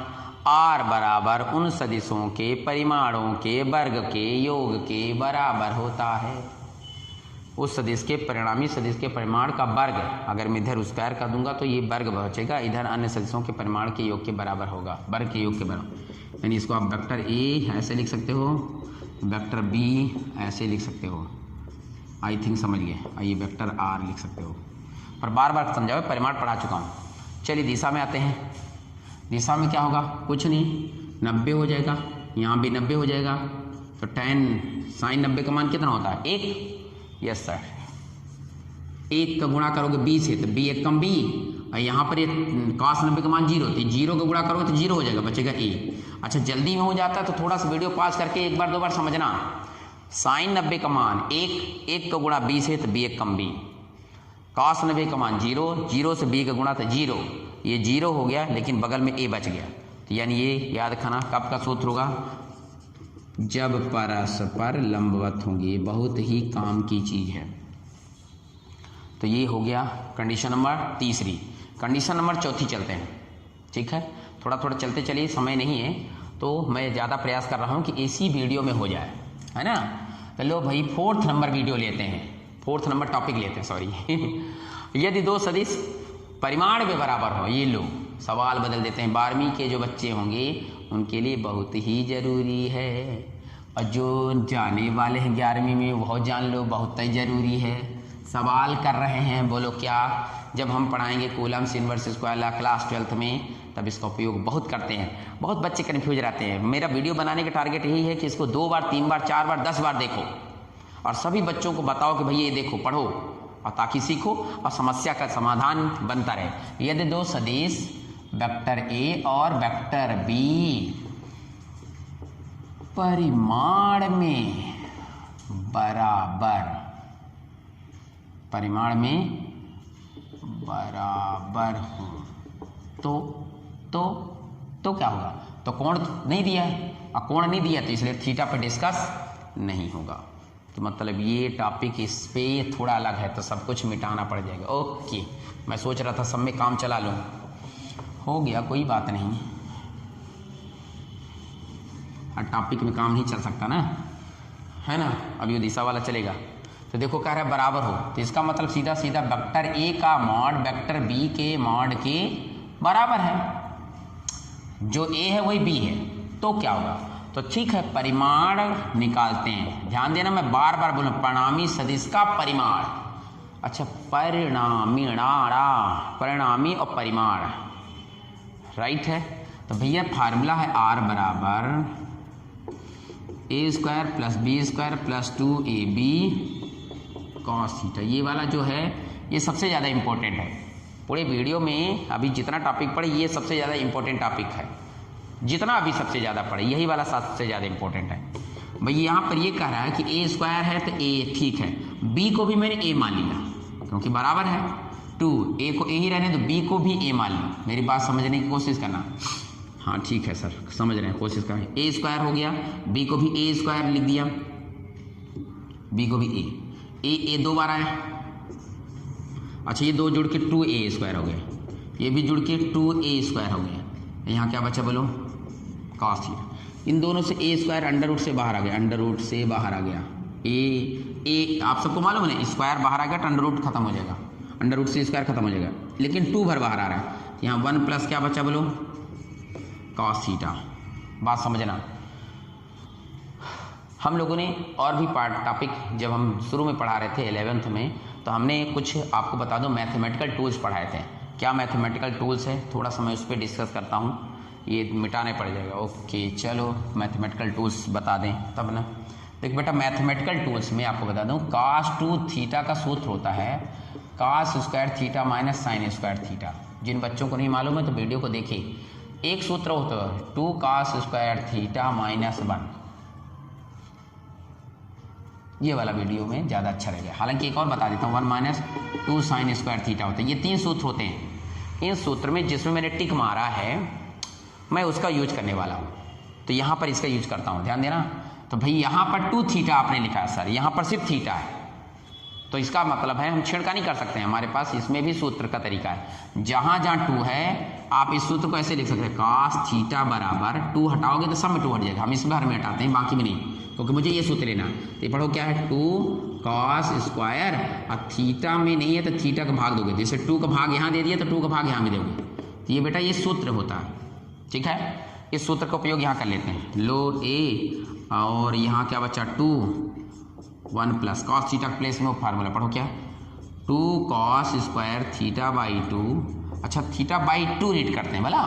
A: r बराबर उन सदिशों के परिमाणों के वर्ग के योग के बराबर होता है। उस सदिश के परिणामी सदिश के परिमाण का वर्ग, अगर मैं इधर स्क्वायर कर दूंगा तो ये वर्ग बचेगा, इधर अन्य सदिशों के परिमाण के योग के बराबर होगा, वर्ग के योग के बराबर। यानी इसको आप वेक्टर a ऐसे लिख सकते हो, वेक्टर b ऐसे लिख सकते हो। आई थिंक समझ गए। आइए वेक्टर r लिख सकते हो, पर बार बार समझाओ, परिमाण पढ़ा चुका हूँ। चलिए दिशा में आते हैं। दिशा में क्या होगा? कुछ नहीं, 90 हो जाएगा, यहाँ भी 90 हो जाएगा। तो tan साइन 90 का मान कितना होता है? 1। यस सर, 1 का गुणा करोगे b से तो b एक कम b, और यहाँ पर ये cos 90 का मान 0, तो 0 का गुणा करोगे तो 0 हो जाएगा, बचेगा a। अच्छा, जल्दी में हो जाता है तो थोड़ा सा वीडियो पॉज करके एक बार 2 बार समझना। साइन 90 का मान 1 का गुणा b से तो b एक कम b, cos 90 का मान 0 से b का गुणा तो 0, ये 0 हो गया, लेकिन बगल में a बच गया। तो यानी ये याद रखना, कब का सूत्र होगा? जब परस्पर लंबवत होंगे। बहुत ही काम की चीज है। तो ये हो गया कंडीशन नंबर तीसरी। कंडीशन नंबर चौथी चलते हैं। ठीक है, थोड़ा थोड़ा चलते चलिए, समय नहीं है तो मैं ज़्यादा प्रयास कर रहा हूँ कि इसी वीडियो में हो जाए, है ना? तो लो भाई 4th नंबर वीडियो लेते हैं, 4th नंबर टॉपिक लेते हैं, सॉरी। यदि दो सदिश परिमाण में बराबर हो, ये लो सवाल बदल देते हैं। 12वीं के जो बच्चे होंगे उनके लिए बहुत ही ज़रूरी है, और जो जाने वाले हैं 11वीं में वो जान लो, बहुत ही ज़रूरी है। सवाल कर रहे हैं, बोलो क्या? जब हम पढ़ाएंगे Coulomb's inverse square law class 12th में, तब इसका उपयोग बहुत करते हैं। बहुत बच्चे कन्फ्यूज रहते हैं। मेरा वीडियो बनाने का टारगेट यही है कि इसको 2 बार 3 बार 4 बार 10 बार देखो, और सभी बच्चों को बताओ कि भैया ये देखो, पढ़ो, और ताकि सीखो और समस्या का समाधान बनता रहे। यदि दो सदिश वेक्टर a और वेक्टर b परिमाण में बराबर, परिमाण में बराबर हो तो क्या होगा? तो कोण नहीं दिया है, और कोण नहीं दिया तो इसलिए थीटा पे डिस्कस नहीं होगा। तो मतलब ये टॉपिक इस पे थोड़ा अलग है, तो सब कुछ मिटाना पड़ जाएगा। ओके, मैं सोच रहा था सब में काम चला लूँ, हो गया, कोई बात नहीं। हर टॉपिक में काम नहीं चल सकता ना, है ना। अब ये दिशा वाला चलेगा। तो देखो कह रहा है बराबर हो, तो इसका मतलब सीधा सीधा वेक्टर ए का मॉड वेक्टर बी के मॉड के बराबर है। जो ए है वही बी है, तो क्या होगा? तो ठीक है, परिमाण निकालते हैं। ध्यान देना, मैं बार बार बोलूँ, परिणामी सदिश का परिमाण। अच्छा, परिणामी और परिमाण, राइट है। तो भैया फार्मूला है आर बराबर a square plus B square plus 2ab cos theta. ये वाला जो है ये सबसे ज़्यादा इंपॉर्टेंट है पूरे वीडियो में। अभी जितना टॉपिक पढ़े ये सबसे ज़्यादा इंपॉर्टेंट टॉपिक है, जितना अभी सबसे ज़्यादा पढ़े यही वाला सबसे ज़्यादा इंपॉर्टेंट है। भाई यहाँ पर ये कह रहा है कि ए स्क्वायर है तो ए ठीक है, बी को भी मैंने ए मान लिया क्योंकि बराबर है 2, ए को ए ही रहने तो बी को भी ए मान लिया। मेरी बात समझने की कोशिश करना। हाँ ठीक है सर, समझ रहे हैं, कोशिश करें। ए स्क्वायर हो गया, बी को भी ए स्क्वायर लिख दिया, बी को भी ए दो बार आया। अच्छा, ये दो जुड़ के 2a स्क्वायर हो गया, ये भी जुड़ के 2a स्क्वायर हो गया। यहाँ क्या बचा बोलो? Cos theta. इन दोनों से a स्क्वायर अंडर रूट से बाहर आ गया, अंडर रूट से बाहर आ गया। ए आप सबको मालूम है ना, स्क्वायर बाहर आ गया तो अंडर रूट खत्म हो जाएगा, अंडर रूट से स्क्वायर खत्म हो जाएगा, लेकिन 2 भर बाहर आ रहा है। यहाँ 1 प्लस क्या बचा बोलो? Cos theta. बात समझना। हम लोगों ने और भी टॉपिक जब हम शुरू में पढ़ा रहे थे 11th में, तो हमने कुछ आपको बता दो मैथमेटिकल टूल्स पढ़ाए थे। क्या मैथमेटिकल टूल्स है, थोड़ा सा मैं उस पर डिस्कस करता हूँ, ये मिटाने पड़ जाएगा। ओके चलो, मैथमेटिकल टूल्स बता दें तब ना। देख बेटा, मैथमेटिकल टूल्स में आपको बता दूँ, cos 2 थीटा का सूत्र होता है cos square theta minus sine square theta. जिन बच्चों को नहीं मालूम है तो वीडियो को देखिए। एक सूत्र होता है 2 cos स्क्वायर थीटा माइनस 1, ये वाला वीडियो में ज़्यादा अच्छा रहेगा। हालांकि एक और बता देता हूँ, 1 माइनस 2 साइन स्क्वायर थीटा होता है। ये 3 सूत्र होते हैं। इन सूत्र में जिसमें मैंने टिक मारा है मैं उसका यूज करने वाला हूँ, तो यहाँ पर इसका यूज करता हूँ, ध्यान देना। तो भाई यहाँ पर 2 थीटा आपने लिखा है सर, यहाँ पर सिर्फ थीटा है, तो इसका मतलब है हम छेड़खानी नहीं कर सकते हैं, हमारे पास इसमें भी सूत्र का तरीका है। जहाँ जहाँ 2 है आप इस सूत्र को ऐसे लिख सकते हैं, cos थीटा बराबर 2 हटाओगे तो सब में 2 हट जाएगा, हम इसमें हर में हटाते हैं, बाकी में नहीं, क्योंकि मुझे ये सूत्र लेना। तो ये पढ़ो क्या है, 2 cos स्क्वायर, और थीटा में नहीं है तो थीटा का भाग दोगे, जैसे 2 का भाग यहाँ दे दिया तो 2 का भाग यहाँ में दोगे। तो ये बेटा ये सूत्र होता है, ठीक है। इस सूत्र का उपयोग यहाँ कर लेते हैं। लो ए और यहाँ क्या बचा 2 1 प्लस cos थीटा प्लेस में वो फार्मूला पढ़ो क्या, 2 cos स्क्वायर थीटा बाई 2। अच्छा, थीटा बाई 2 रीड करते हैं भला,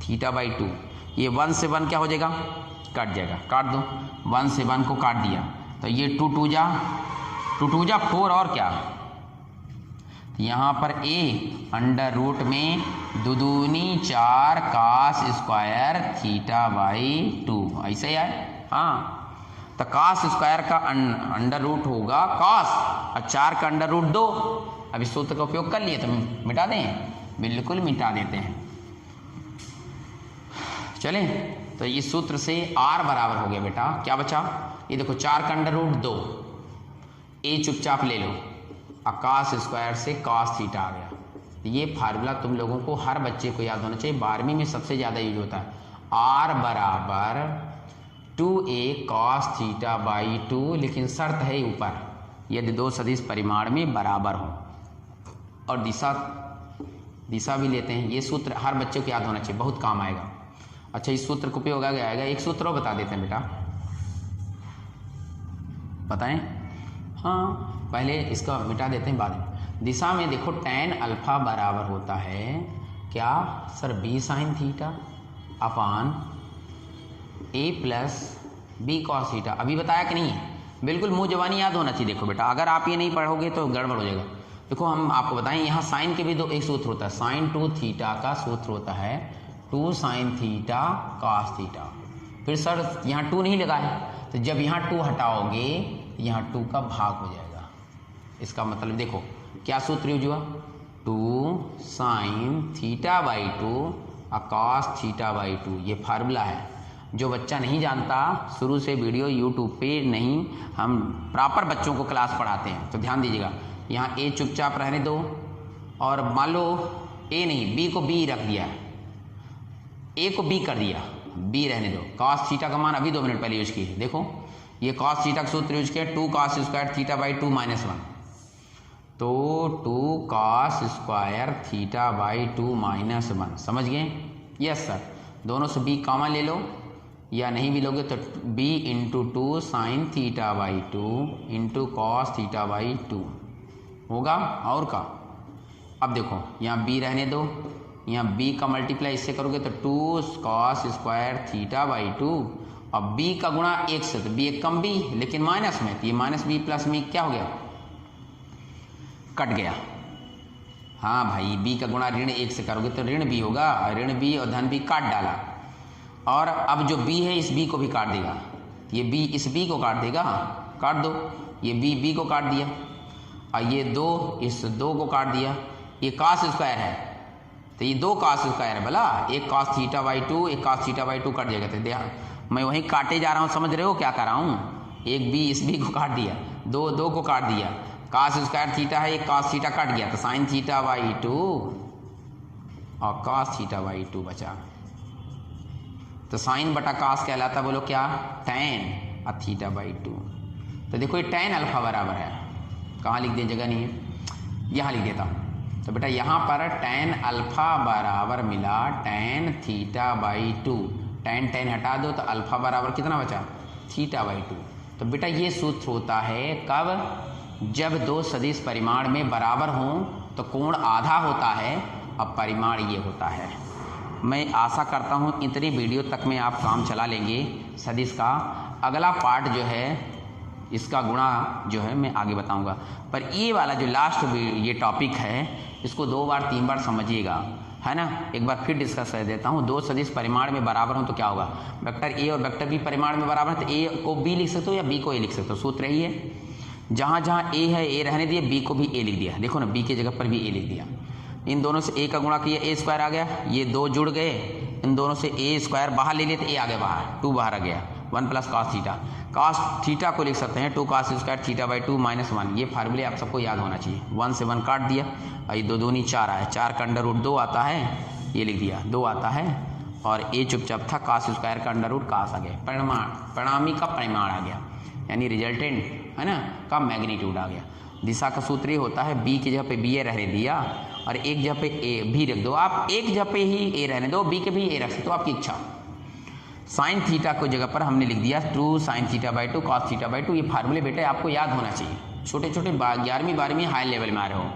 A: थीटा बाई 2। ये 1 से 1 क्या हो जाएगा, कट जाएगा, काट दो, 1 से 1 को काट दिया तो ये 2 2 जा 4 और क्या, तो यहाँ पर a अंडर रूट में 2 दूनी 4 cos स्क्वायर थीटा बाई 2, ऐसे ही है। हाँ, तो cos स्क्वायर का अंडर रूट होगा cos, और 4 का अंडर रूट 2। अब इस सूत्र का उपयोग कर लिए तो मिटा दें, बिल्कुल मिटा देते हैं। चलें, तो इस सूत्र से r बराबर हो गया बेटा, क्या बचा, ये देखो 4 का अंडर रूट 2, a चुपचाप ले लो, और cos स्क्वायर से cos थीटा आ गया। ये फार्मूला तुम लोगों को हर बच्चे को याद होना चाहिए, 12वीं में सबसे ज़्यादा यूज होता है। r बराबर 2a cos थीटा बाई 2, लेकिन शर्त है ऊपर, यदि 2 सदिश परिमाण में बराबर हो, और दिशा भी लेते हैं। ये सूत्र हर बच्चे को याद होना चाहिए, बहुत काम आएगा। अच्छा, इस सूत्र का उपयोग आगे आएगा। एक सूत्र और बता देते हैं बेटा, बताएं। हाँ, पहले इसका मिटा देते हैं बाद में। दिशा में देखो tan अल्फा बराबर होता है क्या sir, b sine theta upon a plus b cos theta. अभी बताया कि नहीं, बिल्कुल मुँह जबानी याद होना चाहिए। देखो बेटा, अगर आप ये नहीं पढ़ोगे तो गड़बड़ हो जाएगा। देखो हम आपको बताएं, यहाँ साइन के भी एक सूत्र होता है, sin 2 थीटा का सूत्र होता है 2 sin थीटा cos थीटा। फिर सर यहाँ 2 नहीं लगा है, तो जब यहाँ 2 हटाओगे यहाँ 2 का भाग हो जाएगा। इसका मतलब देखो क्या सूत्र यूज हुआ, 2 sin θ/2 cos θ/2, ये फार्मूला है। जो बच्चा नहीं जानता, शुरू से वीडियो यूट्यूब पे नहीं, हम प्रॉपर बच्चों को क्लास पढ़ाते हैं, तो ध्यान दीजिएगा। यहाँ ए चुपचाप रहने दो, और मान लो ए नहीं बी को बी रख दिया, ए को बी कर दिया, बी रहने दो। cos थीटा का मान अभी 2 मिनट पहले यूज किए, देखो ये cos थीटा का सूत्र यूज किया 2 cos स्क्वायर θ/2 -1, तो 2 cos स्क्वायर θ/2 -1, समझ गए? Yes sir. दोनों से b कॉमन ले लो, या नहीं भी लोगे तो b into 2 sin θ/2 into cos θ/2 होगा। और का अब देखो यहाँ b रहने दो, यहाँ b का मल्टीप्लाई इससे करोगे तो 2 cos स्क्वायर θ/2, और b का गुणा 1 से, तो b एक कम b लेकिन माइनस में, तो ये माइनस b प्लस में क्या हो गया, कट गया। हाँ भाई, b का गुणा ऋण 1 से करोगे तो ऋण b होगा, ऋण b और धन b काट डाला, और अब जो b है इस b को भी काट देगा, ये b इस b को काट देगा, काट दो, ये b को काट दिया, और ये 2 इस 2 को काट दिया, ये cos स्क्वायर है, तो ये 2 cos स्क्वायर है भला, एक cos θ/2 एक cos θ/2 कट जाएगा। तो मैं वहीं काटे जा रहा हूँ, समझ रहे हो क्या कर रहा हूँ, एक b इस b को काट दिया, 2 को काट दिया, cos स्क्वायर थीटा है, एक cos थीटा कट गया, तो sin θ/2 और cos θ/2 बचा, तो साइन बटा cos कहलाता, बोलो क्या, tan और θ/2। तो देखो ये tan अल्फा बराबर है, कहाँ लिख दिया, जगह नहीं है, यहाँ लिख देता हूँ। तो बेटा यहाँ पर tan अल्फा बराबर मिला tan θ/2, tan हटा दो तो अल्फा बराबर कितना बचा, θ/2। तो बेटा ये सूत्र होता है कब, जब 2 सदिश परिमाण में बराबर हों तो कोण आधा होता है और परिमाण ये होता है। मैं आशा करता हूँ इतनी वीडियो तक में आप काम चला लेंगे सदिश का। अगला पार्ट जो है इसका गुणा जो है मैं आगे बताऊंगा, पर ये वाला जो लास्ट ये टॉपिक है इसको 2 बार 3 बार समझिएगा, है ना। एक बार फिर डिस्कस कर देता हूँ। 2 सदिश परिमाण में बराबर हो तो क्या होगा, वेक्टर ए और वेक्टर बी परिमाण में बराबर है तो ए को बी लिख सकते हो या बी को ए लिख सकते हो, सूत्र यही है। जहाँ जहाँ ए है ए रहने दिया, बी को भी ए लिख दिया, देखो ना बी की जगह पर भी ए लिख दिया। इन दोनों से ए का गुणा किया, ए स्क्वायर आ गया, ये 2 जुड़ गए, इन दोनों से ए स्क्वायर बाहर ले लिए तो ए आ गया बाहर, 2 बाहर आ गया, 1 plus cos theta. cos theta को लिख सकते हैं 2 cos स्क्वायर θ/2 -1, ये फार्मूले आप सबको याद होना चाहिए। 1 से 1 काट दिया, और ये 2 दूनी 4 आया, 4 का अंडर रूट 2 आता है, ये लिख दिया 2 आता है, और ए चुपचाप था, cos स्क्वायर का अंडर रूट cos आ गया, परिणामी का परिमाण आ गया, यानी रिजल्टेंट है ना का मैग्नीट्यूड आ गया। दिशा का सूत्र ये होता है, बी की जगह पे बी ए रहने दिया और एक जगह पे ए भी रख दो, आप एक जगह पे ही ए रहने दो, बी के भी ए रख सकते हो, आपकी इच्छा। साइन थीटा को जगह पर हमने लिख दिया 2 sin θ/2 cos θ/2। ये फार्मूले बेटे आपको याद होना चाहिए, छोटे छोटे 11वीं 12वीं हाई लेवल में आ रहे हो,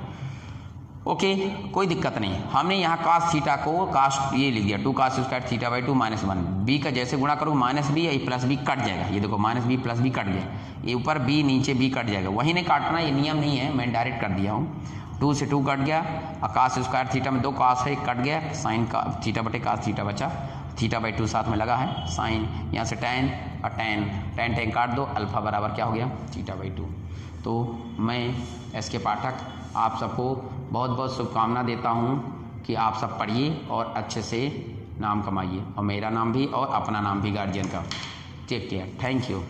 A: ओके कोई दिक्कत नहीं। हमने यहाँ cos थीटा को cos ये लिख दिया 2 cos स्क्वायर θ/2 -1, बी का जैसे गुणा करो माइनस बी, ये प्लस बी कट जाएगा, ये देखो माइनस बी प्लस बी कट गया, ये ऊपर बी नीचे बी कट जाएगा, वही नहीं काटना, ये नियम नहीं है, मैं डायरेक्ट कर दिया हूँ। 2 से 2 कट गया, और cos स्क्वायर थीटा में 2 cos है, कट गया, साइन का थीटा बटे cos थीटा बचा, θ/2 साथ में लगा है, साइन यहाँ से tan और tan काट दो, अल्फा बराबर क्या हो गया, θ/2। तो मैं एस के पाठक आप सबको बहुत बहुत शुभकामना देता हूँ कि आप सब पढ़िए और अच्छे से नाम कमाइए, और मेरा नाम भी और अपना नाम भी गार्जियन का। Take care, thank you.